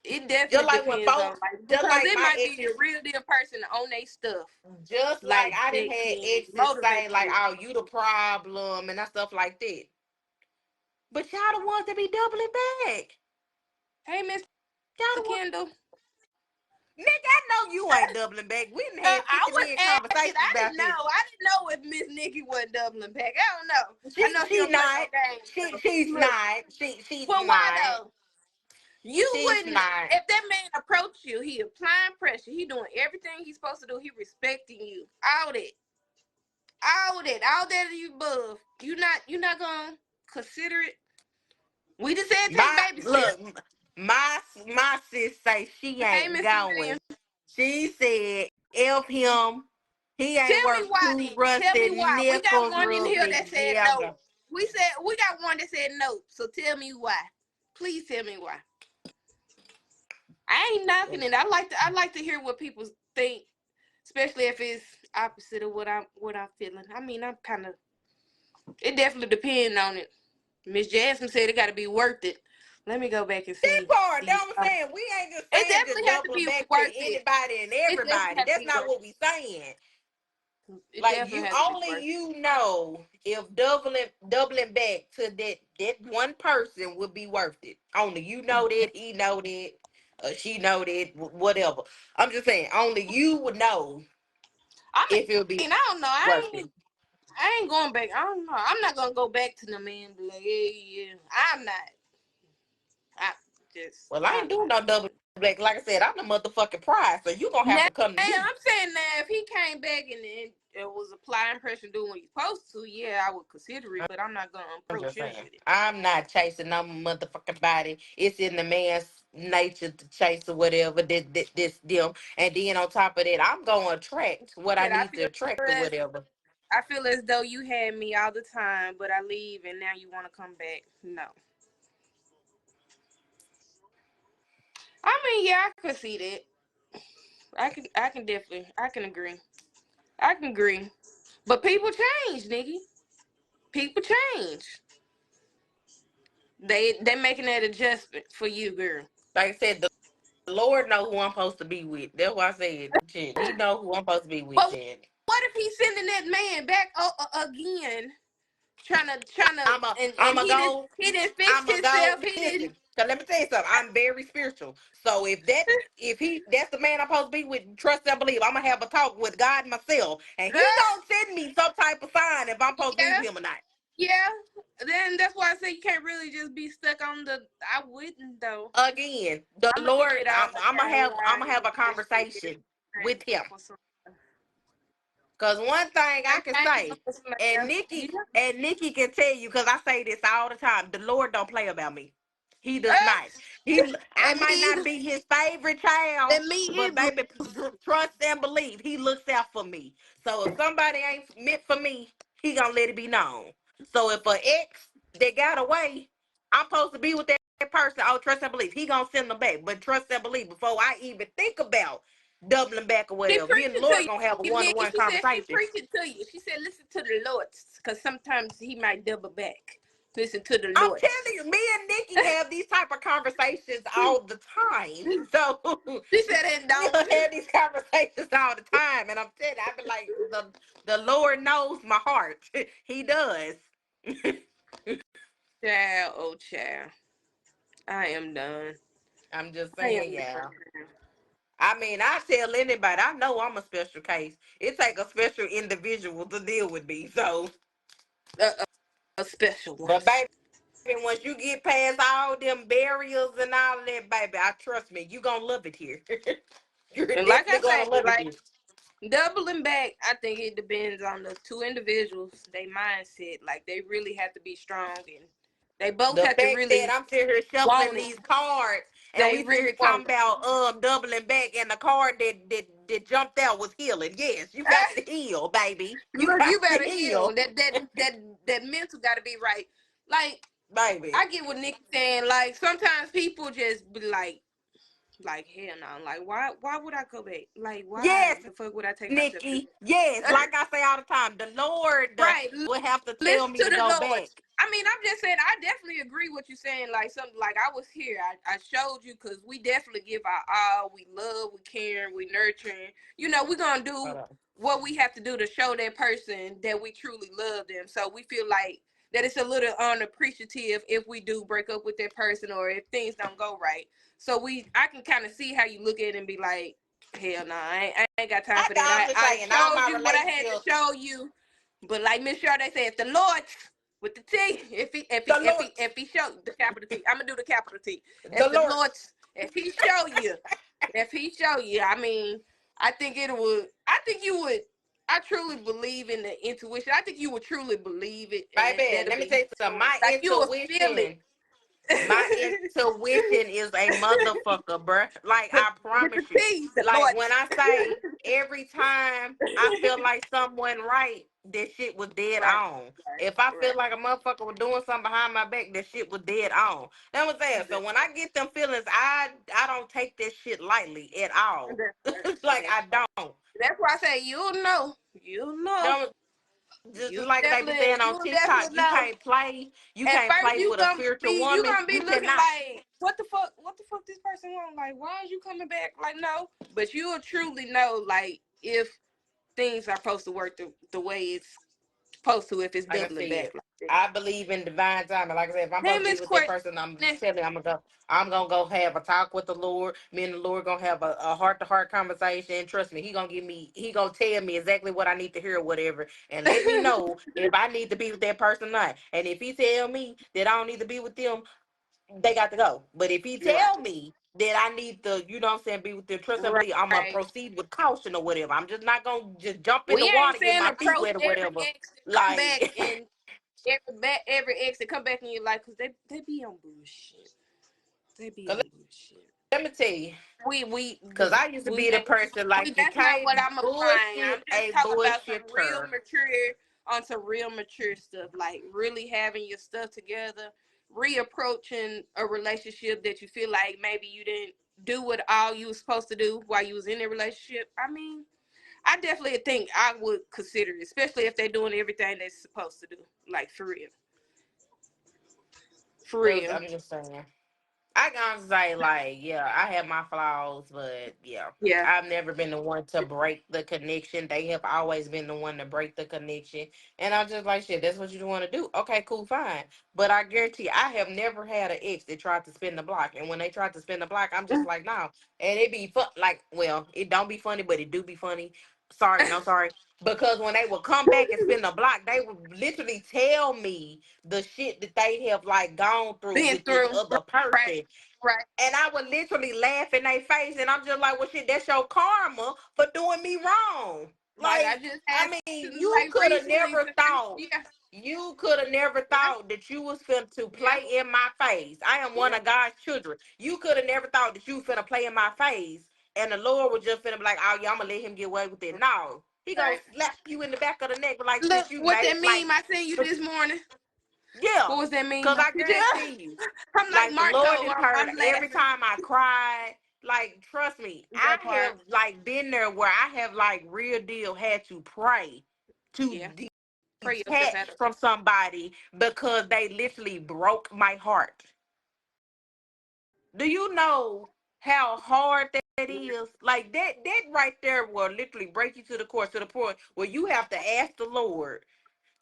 It Just definitely like when depends on folks, like just because like it my might be exes, the real deal person on their stuff. just like Like I didn't that had can exes motivate say, like, you. oh, you the problem and that stuff like that. But y'all the ones that be doubling back. Hey, Mr. Y'all the ones. Kendall. Nigga, I know you ain't doubling back. We done had I 50 was million asking. conversations I didn't about know. this. I didn't know if Miss Nikki wasn't doubling back. I don't know. I know she She don't play not. no games though. She's Look, not. She's well, why not. though? You She's wouldn't not. if that man approached you. He applying pressure. He doing everything he's supposed to do. He respecting you. All that you above. You not gonna consider it. We just said take My baby steps. look, my sis say she Hey, ain't Mr. Williams. going. She said if him, he ain't Tell me worth why two then. Tell me rusted why. We got nickels one in rubbed here that said no. together. We got one that said no. So tell me why. Please tell me why. I ain't knocking it. I like to hear what people think, especially if it's opposite of what I'm feeling. I mean, I'm kind of. It definitely depends on it. Miss Jasmine said it got to be worth it. Let me go back and That see part, these. that's what I'm saying. We ain't just It saying just definitely has to doubling be back to worth it. anybody and It definitely everybody. has to That's be not worth what we saying. it. It Like definitely you has to be only worth it. you know if doubling back to that one person would be worth it. Only you know that, he know that, she know that, whatever. I'm just saying, only you would know I if it would be mean, I don't know. I worth it. ain't. I ain't going back. I don't know. I'm not gonna go back to the man. And be like, yeah, yeah. I'm not. I just. Well, I I'm ain't not. doing no double black. Like I said, I'm the motherfucking prize, so you gonna have Now, to come to me. I'm saying now, if he came back and it was applying pressure, doing what he's supposed to, yeah, I would consider it. But I'm not gonna I'm approach just him saying. with it. I'm not chasing no motherfucking body. It's in the man's nature to chase or whatever. This them. And then on top of that, I'm gonna attract what I Said I need to feel attract or as whatever. I feel as though you had me all the time, but I leave and now you want to come back. No, I mean, yeah, I could see that. I can definitely, I can agree. I can agree. But people change, nigga. People change. They making that adjustment for you, girl. Like I said, the Lord know who I'm supposed to be with. That's why I said, shit, he know who I'm supposed to be with, But shit. what if he's sending that man back again, trying to, I'm a, and I'm a go. he didn't fix I'm a go. himself. He didn't. Listen, so let me tell you something. I'm very spiritual. So if that's the man I'm supposed to be with, trust and believe. I'm gonna have a talk with God myself, and he gonna send me some type of sign if I'm supposed to be Yeah, with him or not. yeah. Then that's why I say you can't really just be stuck on the. I wouldn't though. Again, the I'm gonna give Lord, it all I'm gonna time have where I'm I gonna have a just conversation with him. for some. Cause one thing I Same can thing say, with somebody and else. Nikki Yeah. and Nikki can tell you, cause I say this all the time. The Lord don't play about me. He does not. I And me might not either. be his favorite child, And me but either. baby, trust and believe. He looks out for me. So if somebody ain't meant for me, he gonna let it be known. So if an ex that got away, I'm supposed to be with that person. Oh, trust and believe. He gonna send them back. But trust and believe before I even think about doubling back or She whatever. Me and the preaching to Lord you. gonna have a Nikki, one-on-one she said she conversation. preaching to you. She said, listen to the Lord, because sometimes he might double back. Listen to the I'm Lord. telling you, me and Nikki have these type of conversations all the time. So She said it we'll don't. have these conversations all the time. And I'm telling you, I be like, the Lord knows my heart. He does. Child, oh child. I am done. I'm just I saying, am yeah. done. I mean, I tell anybody, I know I'm a special case. It take a special individual to deal with me. So, A special but ones. baby, once you get past all them barriers and all that, baby, I trust me, you gonna love it here. You're And like definitely I gonna say, love it like here. doubling back, I think it depends on the two individuals, their mindset. Like they really have to be strong and they both The have to fact that really I'm sitting here shuffling want it. these cards and They we sit really here want talking about doubling back and the card that jumped out was healing. Yes, you got it. to heal, baby. You Look, got you to better heal. heal, That mental got to be right. Like baby. I get what Nick's saying. Like sometimes people just be like hell no. Like why would I go back? Like why Yes, the fuck would I take myself through? Nikki. Yes, like I say all the time, the Lord Right. will have to tell Listen me to to the go Lord. back. I mean, I'm just saying, I definitely agree with you saying, like, something like I was here. I showed you because we definitely give our all. We love, we care, we nurturing. We're going to do Hold on. what we have to do to show that person that we truly love them. So we feel like that it's a little unappreciative if we do break up with that person or if things don't go right. So I can kind of see how you look at it and be like, hell no, I ain't got time I for that. I'm just I saying, all showed my you what I had to relationships, show you, but like Miss Shardaye said, if the Lord with the T, if he if he the if Lord, he if he show the capital T, I'm gonna do the capital T. the If the Lord, Lord, if he show you, I mean, I think it would. I think you would. I truly believe in the intuition. I think you would truly believe it, and baby. that'll Let me be tell you something. My like you will feel it. intuition. My intuition is a motherfucker, bruh. Like I With the promise you. T, the Like Lord. when I say every time I feel like someone right, that shit was dead Right, on. right, If I feel right. like a motherfucker was doing something behind my back, that shit was dead on. That was there. So That's when I get them feelings, I don't take this shit lightly at all. right. Like That's I right. don't. That's why I say you'll know. You'll know. Don't just You like they be saying definitely, on you'll TikTok, definitely know. you At can't first, play with a spiritual you woman. gonna be You looking cannot. like, what the fuck? What the fuck? This person want? Like, why is you coming back? Like, no. But you will truly know, like, if things are supposed to work the way it's supposed to. If it's Like I doubling said, back like that. I believe in divine timing. Like I said, if I'm Hey, supposed to be Miss with that Courtney. person, I'm telling you, I'm gonna go have a talk with the Lord. Me and the Lord gonna have a heart to heart conversation. And trust me, he gonna tell me exactly what I need to hear or whatever, and let me know if I need to be with that person or not. And if he tell me that I don't need to be with them, they got to go. But if he You're right. tell me that I need to, you know what I'm saying, be with them, trust and believe, I'm gonna Right. proceed with caution or whatever. I'm just not gonna just jump in the We ain't water, get saying my feet approach wet or every whatever. ex and come back Like, and every ex and come back in your life because they be on bullshit. They be cause on bullshit. let me tell you. We Cause we I used to we be the ain't, person we like you that's not what can't I'm applying. I'm bullshit just a talking about some real bullshitter. mature on some real mature stuff, like really having your stuff together, reapproaching a relationship that you feel like maybe you didn't do what all you was supposed to do while you was in a relationship. I mean, I definitely think I would consider it, especially if they're doing everything they're supposed to do, like for real. I'm just saying. I can say like, yeah, I have my flaws, but yeah, Yeah. I've never been the one to break the connection. They have always been the one to break the connection, and I'm just like, shit, that's what you want to do. Okay, cool, fine. But I guarantee, you, I have never had an ex that tried to spin the block, and when they tried to spin the block, I'm just like, no, and it be fun. Like, well, it don't be funny, but it do be funny. Sorry, no, sorry. Because when they would come back and spin the block, they would literally tell me the shit that they have like gone through Been with this through. other Right. person, Right. and I would literally laugh in their face, and I'm just like, well, shit, that's your karma for doing me wrong. Like I Like, just I had mean, to, like recently. Yeah. you could have never Yeah. thought that you was finna to Yeah. play in my face. I am one Yeah. of God's children. You could have never thought that you was finna play in my face, and the Lord was just finna be like, oh, yeah, I'm gonna let him get away with it. No. He gonna Right. slap you in the back of the neck like, Look, sis, you what late. that Like, meme I sent you this morning? yeah. What was that meme Cause I I sent you? guarantee you, I'm like like the Lord Marco. has heard I'm every laughing. time I cried. Like, trust me, That I part. have like been there where I have like real deal had to pray to Yeah. Pray yourself out detach of from somebody because they literally broke my heart. Do you know how hard that it. is? Like that right there will literally break you to the core to the point where you have to ask the Lord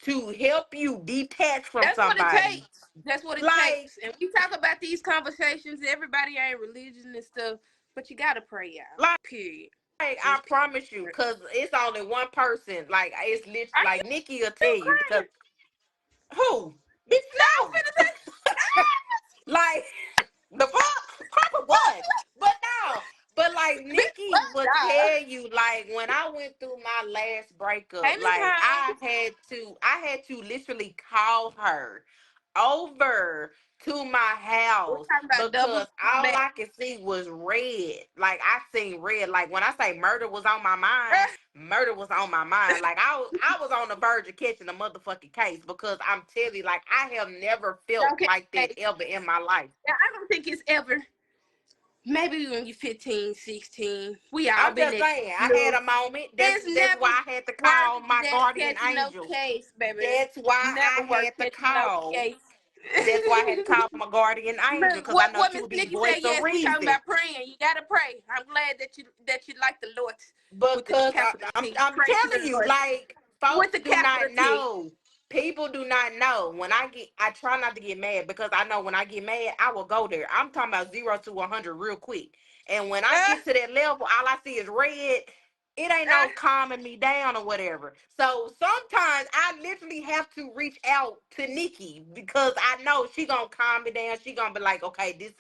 to help you detach from That's what it somebody. takes. That's what it Like, takes. And we talk about these conversations. Everybody ain't religion and stuff, but you gotta pray, y'all. like Period. I Just promise you, period. cause it's only one person. Like it's literally Are like Nikki will you tell you because crying? who? Bitch, No, I'm no. finna say. Like the fuck? Papa what? But no. But like Bitch, Nikki what? would Nah. tell you, like when I went through my last Hey, breakup, Miss like Hines. I had to literally call her over to my We're house talking about double because all back. I could see was red. Like I seen red. Like when I say murder was on my mind, murder was on my mind. Like I was on the verge of catching a motherfucking case because I'm telling you, like I have never felt Okay. like that ever in my life. I don't think it's ever. Maybe when you're 15, 16. We all I'm been just at saying, I had little. a moment. It's That's never why I had to call worth my that guardian catching no angel. case, baby. That's why Never I worth had to catching no call. case. That's why I had to call my guardian angel Look, because I know what she Miss would be the Nikki voice said. of Yes, we talking reason. about praying. You gotta pray. I'm glad that you like the Lord with the Because capital T. I'm Pray to telling the you, Lord like with folks the do capital not T. know. People do not know. I try not to get mad because I know when I get mad, I will go there. I'm talking about 0 to 100 real quick. And when I Uh, get to that level, all I see is red. It ain't uh, no calming me down or whatever. So sometimes I literally have to reach out to Nikki because I know she gonna calm me down. She gonna be like, okay, this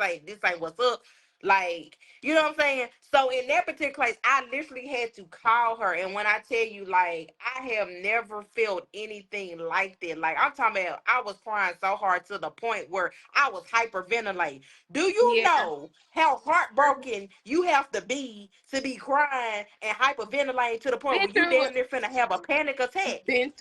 ain't what's up. Like, you know what I'm saying? So in that particular case, I literally had to call her. And when I tell you, like, I have never felt anything like that. Like, I'm talking about, I was crying so hard to the point where I was hyperventilating. Do you Yeah. know how heartbroken you have to be crying and hyperventilating to the point Been where you through damn it. near finna have a panic attack? Been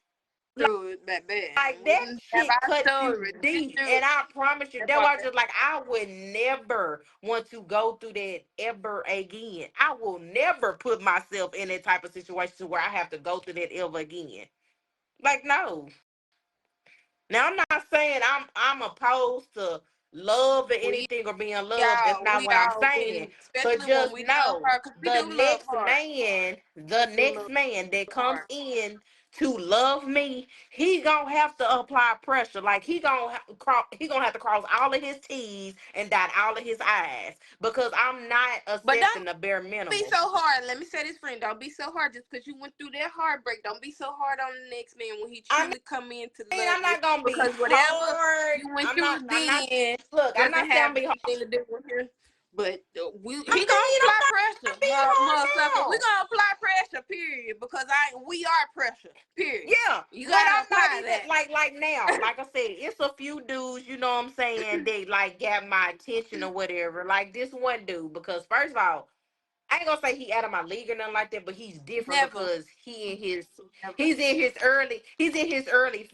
through it, baby. Like We that done have shit our cuts you stories. Been deep. through And it. I promise you, That that part. was just like I would never want to go through that ever again. I will never put myself in that type of situation where I have to go through that ever again. Like, no. Now I'm not saying I'm opposed to love or We anything or being loved. That's not we what I'm all saying. been, But especially when just we love know hard, because we the do love next hard. man, We the do next love man that comes hard. in to love me, he gonna have to apply pressure. Like he gonna have to cross all of his T's and dot all of his I's because I'm not But accepting don't the bare be minimum. so hard. Let me say this, friend. Don't be so hard just because you went through that heartbreak. Don't be so hard on the next man when he I truly come in to mean, love I'm you. not gonna be Because whatever hard. you went through I'm not then look, I'm doesn't not saying I'm have be hard. anything to do with him. But I he gonna mean, apply I'm pressure, not being hard motherfucker. We now. gonna apply pressure, period. Because we are pressure, period. Yeah, You but gotta I'm not apply even that. like now. Like I said, it's a few dudes, you know what I'm saying, they like got my attention or whatever. Like this one dude, because first of all, I ain't gonna say he out of my league or nothing like that, but he's different Never, because never. he's in his early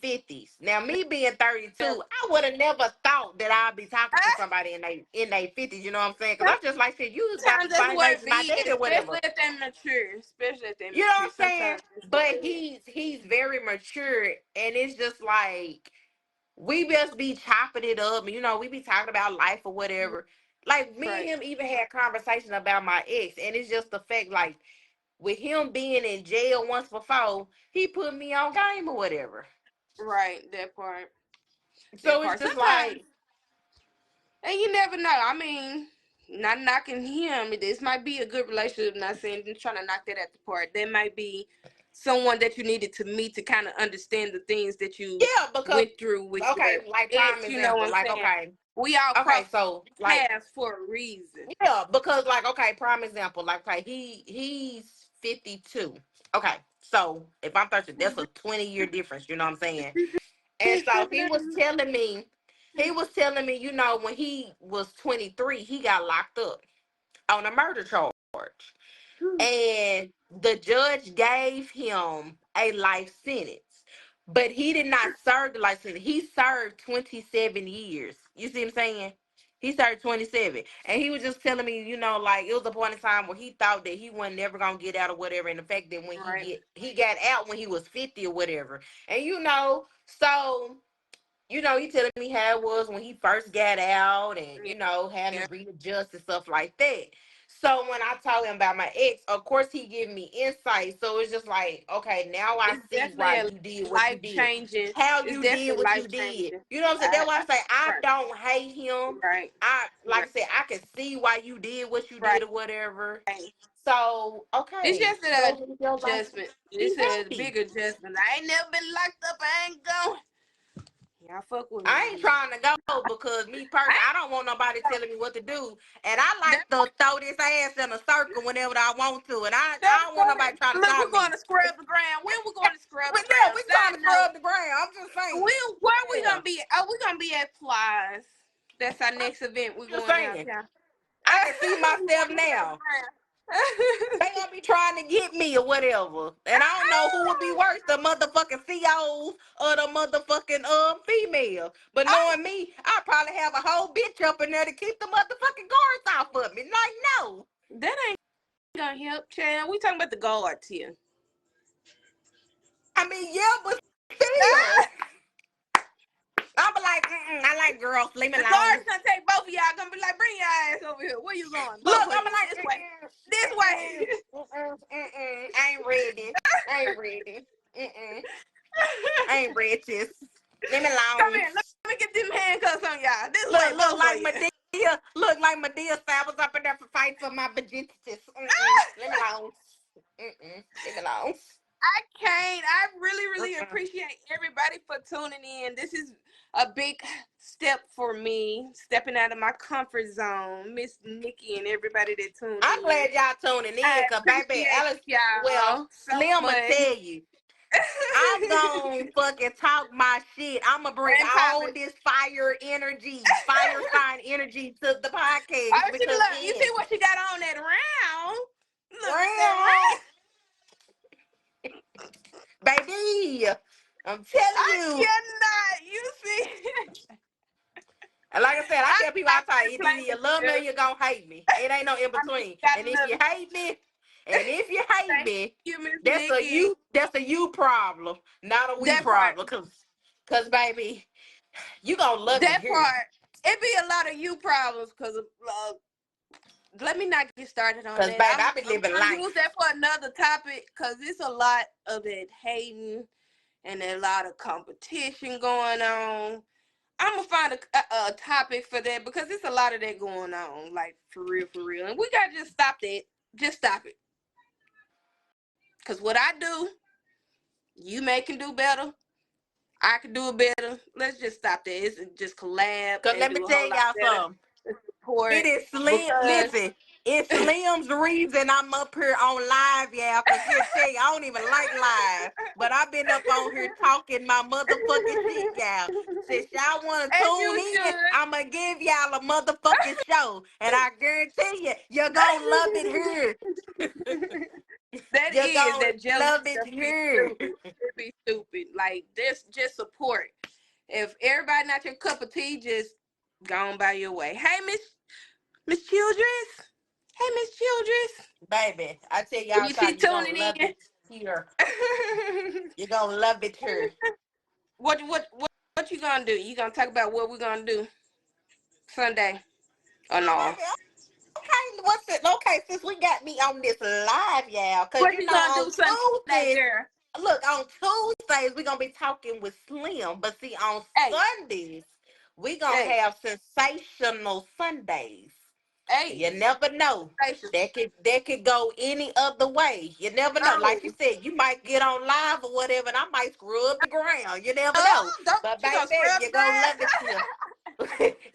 50s. Now me being 32, Never. I would have never thought that I'd be talking to somebody in their 50s, you know what I'm saying? Because I'm just like shit, you was about Sometimes the that's same what age it as my be, daddy or whatever. especially if they mature. Especially if they You know what mature. I'm saying? Sometimes that's what But it is. he's very mature, and it's just like we just be chopping it up. You know, we be talking about life or whatever. Like me and Right. him even had conversation about my ex, and it's just the fact like with him being in jail once before, he put me on game or whatever. Right. That part. That So it's part. just Sometimes, like, and you never know. I mean, not knocking him. This might be a good relationship. Not saying trying to knock that at the part. That might be someone that you needed to meet to kind of understand the things that you yeah, because went through with your okay, like prime ex. You know example, what I'm like saying? We all okay, cross so like paths for a reason. yeah, because like okay, prime example, like okay, he's 52. Okay, so if I'm 30, that's a 20-year difference. You know what I'm saying? And so he was telling me, you know, when he was 23, he got locked up on a murder charge, and the judge gave him a life sentence. But he did not serve the life sentence. He served 27 years. You see what I'm saying? He served 27. And he was just telling me, you know, like it was a point in time where he thought that he wasn't never gonna get out or whatever. And the fact that when Right. he got out when he was 50 or whatever. And you know, so you know, he telling me how it was when he first got out and, Yeah. you know, having Yeah. to readjust and stuff like that. So when I told him about my ex, of course he gave me insight. So it's just like, okay, now I It's see definitely why a you did what you life did. changing. How It's you did definitely what life you did. changing. You know what I'm saying? That's why I say I Right. don't hate him. Right. I like Right. I said, I can see why you did what you Right. did or whatever. So, It's okay, just a go live your life. adjustment. Be It's a happy. big adjustment. I ain't never been locked up. I ain't going. Y'all fuck with me I on ain't this. trying to go because me personally, I don't want nobody telling me what to do, and I like That, to throw this ass in a circle whenever I want to, and that I don't want part. nobody trying to Look, stop we're going me. to scrub the ground. When we going to scrub But the yeah, ground? we trying Side to note. scrub the ground. I'm just We saying. where we Yeah, gonna be? Oh, we gonna be at Plies. That's our I'm next event. We're just going saying. downtown. I can see We myself going to scrub the now. ground. They gonna be trying to get me or whatever, and I don't know who would be worse, the motherfucking COs or the motherfucking female. But Oh, knowing me, I probably have a whole bitch up in there to keep the motherfucking guards off of me. Like no. that ain't gonna help, Chad. We talking about the guards here. I mean, yeah, but still. I'm like, I like girls, leave me The alone. guards gonna take both of y'all. Gonna be like, bring your ass over here. Where you going? Both Look, of I'm you. like, This way. This way. I ain't ready. I ain't ready. I ain't ready. Just leave me Come alone. here. Let me get them handcuffs on y'all. This way, Look both of like you. Medea. Look like Medea said I was up in there for fight for my virginity. Leave me alone. Leave me alone. I can't. I really, I'm really appreciate everybody for tuning in. This is a big step for me, stepping out of my comfort zone. Miss Nikki and everybody that tuned I'm in. glad y'all tuning in, I cause baby, appreciate Alex, well, y'all so Slim will much. tell you. I'm gonna fucking talk my shit. I'm gonna bring And pop all it. this fire energy, fire sign energy to the Oh, podcast she because look. You yeah, see what she got on that round? Look at well, that baby, I'm round. telling I you. cannot. You see? And like I said, I I tell people all gotta the time, quit either playing you with love me or you. you gonna hate me. It ain't no in I mean, between. you gotta And if love you it. hate me, and if you hate Thank me, you, Miss Nikki. that's a you problem, not a we That part. problem. Cause baby, you gonna love it That here. part. It be a lot of you problems because of. Let me not get started on Cause that. baby, I'm I be I'm living gonna use life. that for another topic because it's a lot of that hating and a lot of competition going on. I'm gonna find a topic for that because it's a lot of that going on, like for real, and we gotta just stop that. Just stop it. Cause what I do, you may can do better. I can do it better. Let's just stop that. It's just collab Cause and let me do a tell whole lot y'all better something. support It is Slim. because Listen, it's Slim's reason I'm up here on live, y'all. Cause here, tell you, I don't even like live, but I've been up on here talking my motherfucking shit, y'all. Since y'all want to as tune you in, should. I'ma give y'all a motherfucking show, and I guarantee you, you're gonna love it here. That You're is gonna that jealousy love it stuff be here. stupid. It be stupid. Like this, just support. If everybody not your cup of tea, just go on by your way. Hey, Miss Childress. Hey, Miss Childress. Baby, I tell y'all You see time, you're tuning gonna love in. it here. You're gonna love it here. What you gonna do? You gonna talk about what we gonna do Sunday or no? Baby, okay, what's it? Okay, since we got me on this live, y'all, because What you you know gonna on do Sunday, Tuesdays, girl? look, on Tuesdays we're gonna be talking with Slim, but see, on Hey, Sundays we gonna hey, have sensational Sundays. hey, You never know. sensation. That could go any other way. You never know. Like you Oh, said, you might get on live or whatever, and I might screw up the ground. You never know. oh, don't But you gonna baby, scrub you're gonna love it the here.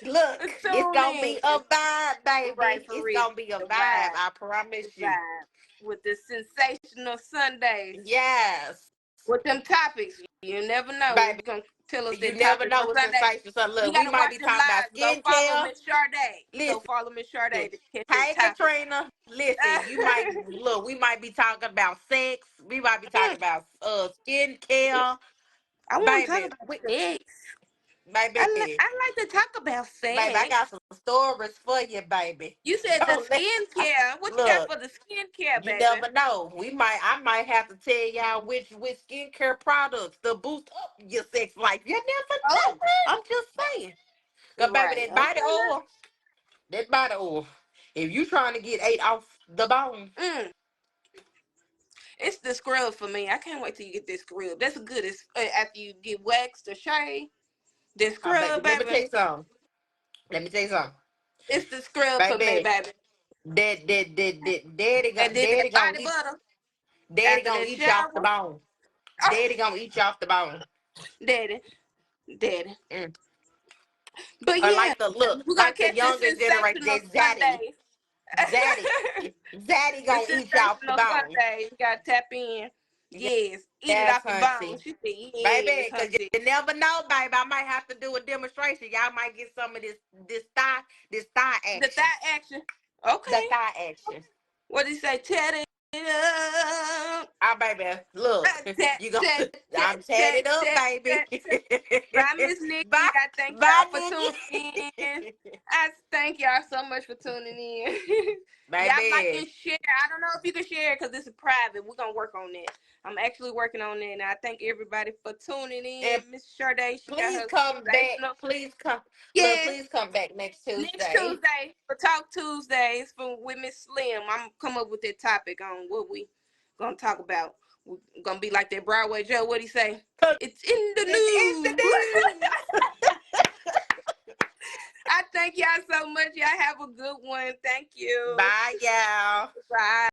Look, grass? it's Tune gonna in. be a vibe, Right, baby. for It's real. gonna be a The vibe. vibe. I The promise you. vibe. With the sensational Sundays. Yes, With them topics. You never know. baby. You're gonna tell us You that never topic know for what's Sunday. sensation. So You look, we gotta might watch be them talking about lives. Go follow skincare. Miss Shardaye. Go Listen, follow Miss Shardaye to catch them hey topics. Katrina. Listen, you might look. We might be talking about sex. We might be talking Mm, about skincare, I want to talk baby. about sex. Baby, I like to talk about baby. I sex. got some stories for you, baby. You said the Don't let. skincare. What you got Look. for the skincare, You baby? never know. I might have to tell y'all which skincare products to boost up your sex life. You never know. Okay. I'm just saying. Cause baby, Right. Okay. that body oil. If you trying to get ate off the bone, Mm, it's the scrub for me. I can't wait till you get this scrub. That's good. It's after you get waxed or shaved. The baby, scrub, let me tell baby. you something. Let me tell you something, It's the scrub for me, baby. baby. And then that body butter daddy after gonna that eat you off the shower. bone. Oh, Daddy gonna eat you off the bone. daddy, daddy. Mm. But Or yeah, like the look, we're gonna like the catch the younger generation, sensational that Zaddy. Sundays. Zaddy. Zaddy The gonna eat you off the sensational bone. Sundays. You gotta tap in. Yes, eat it Yes, off the bone. hunty. She said, yes, Baby, because hunty. you never know, baby. I might have to do a demonstration. Y'all might get some of this thigh The action. thigh action. The Okay. thigh action. What did he say? Tat it up. Ah, baby, look. Tat, You gonna tat, tat, I'm tat, tatted up, tat, baby. tat, tat. Bye, Miss Bye, Nikki. I thank bye, y'all for tuning in. Nikki. I thank y'all so much for tuning in. Y'all like Baby, and share. I don't know if you can share because this is private. We're gonna work on that. I'm actually working on that, and I thank everybody for tuning and in. Miss Shardaye, she got please her come back. sensational. Please come. Look, Yes, please come back next next Tuesday. Tuesday for Talk Tuesdays for with Miss Slim. I'm come up with that topic on what we gonna talk about. We're gonna be like that Broadway Joe. What he say? 'Cause It's in the it's in the news. news. I thank y'all so much. Y'all have a good one. Thank you. Bye, y'all. Bye.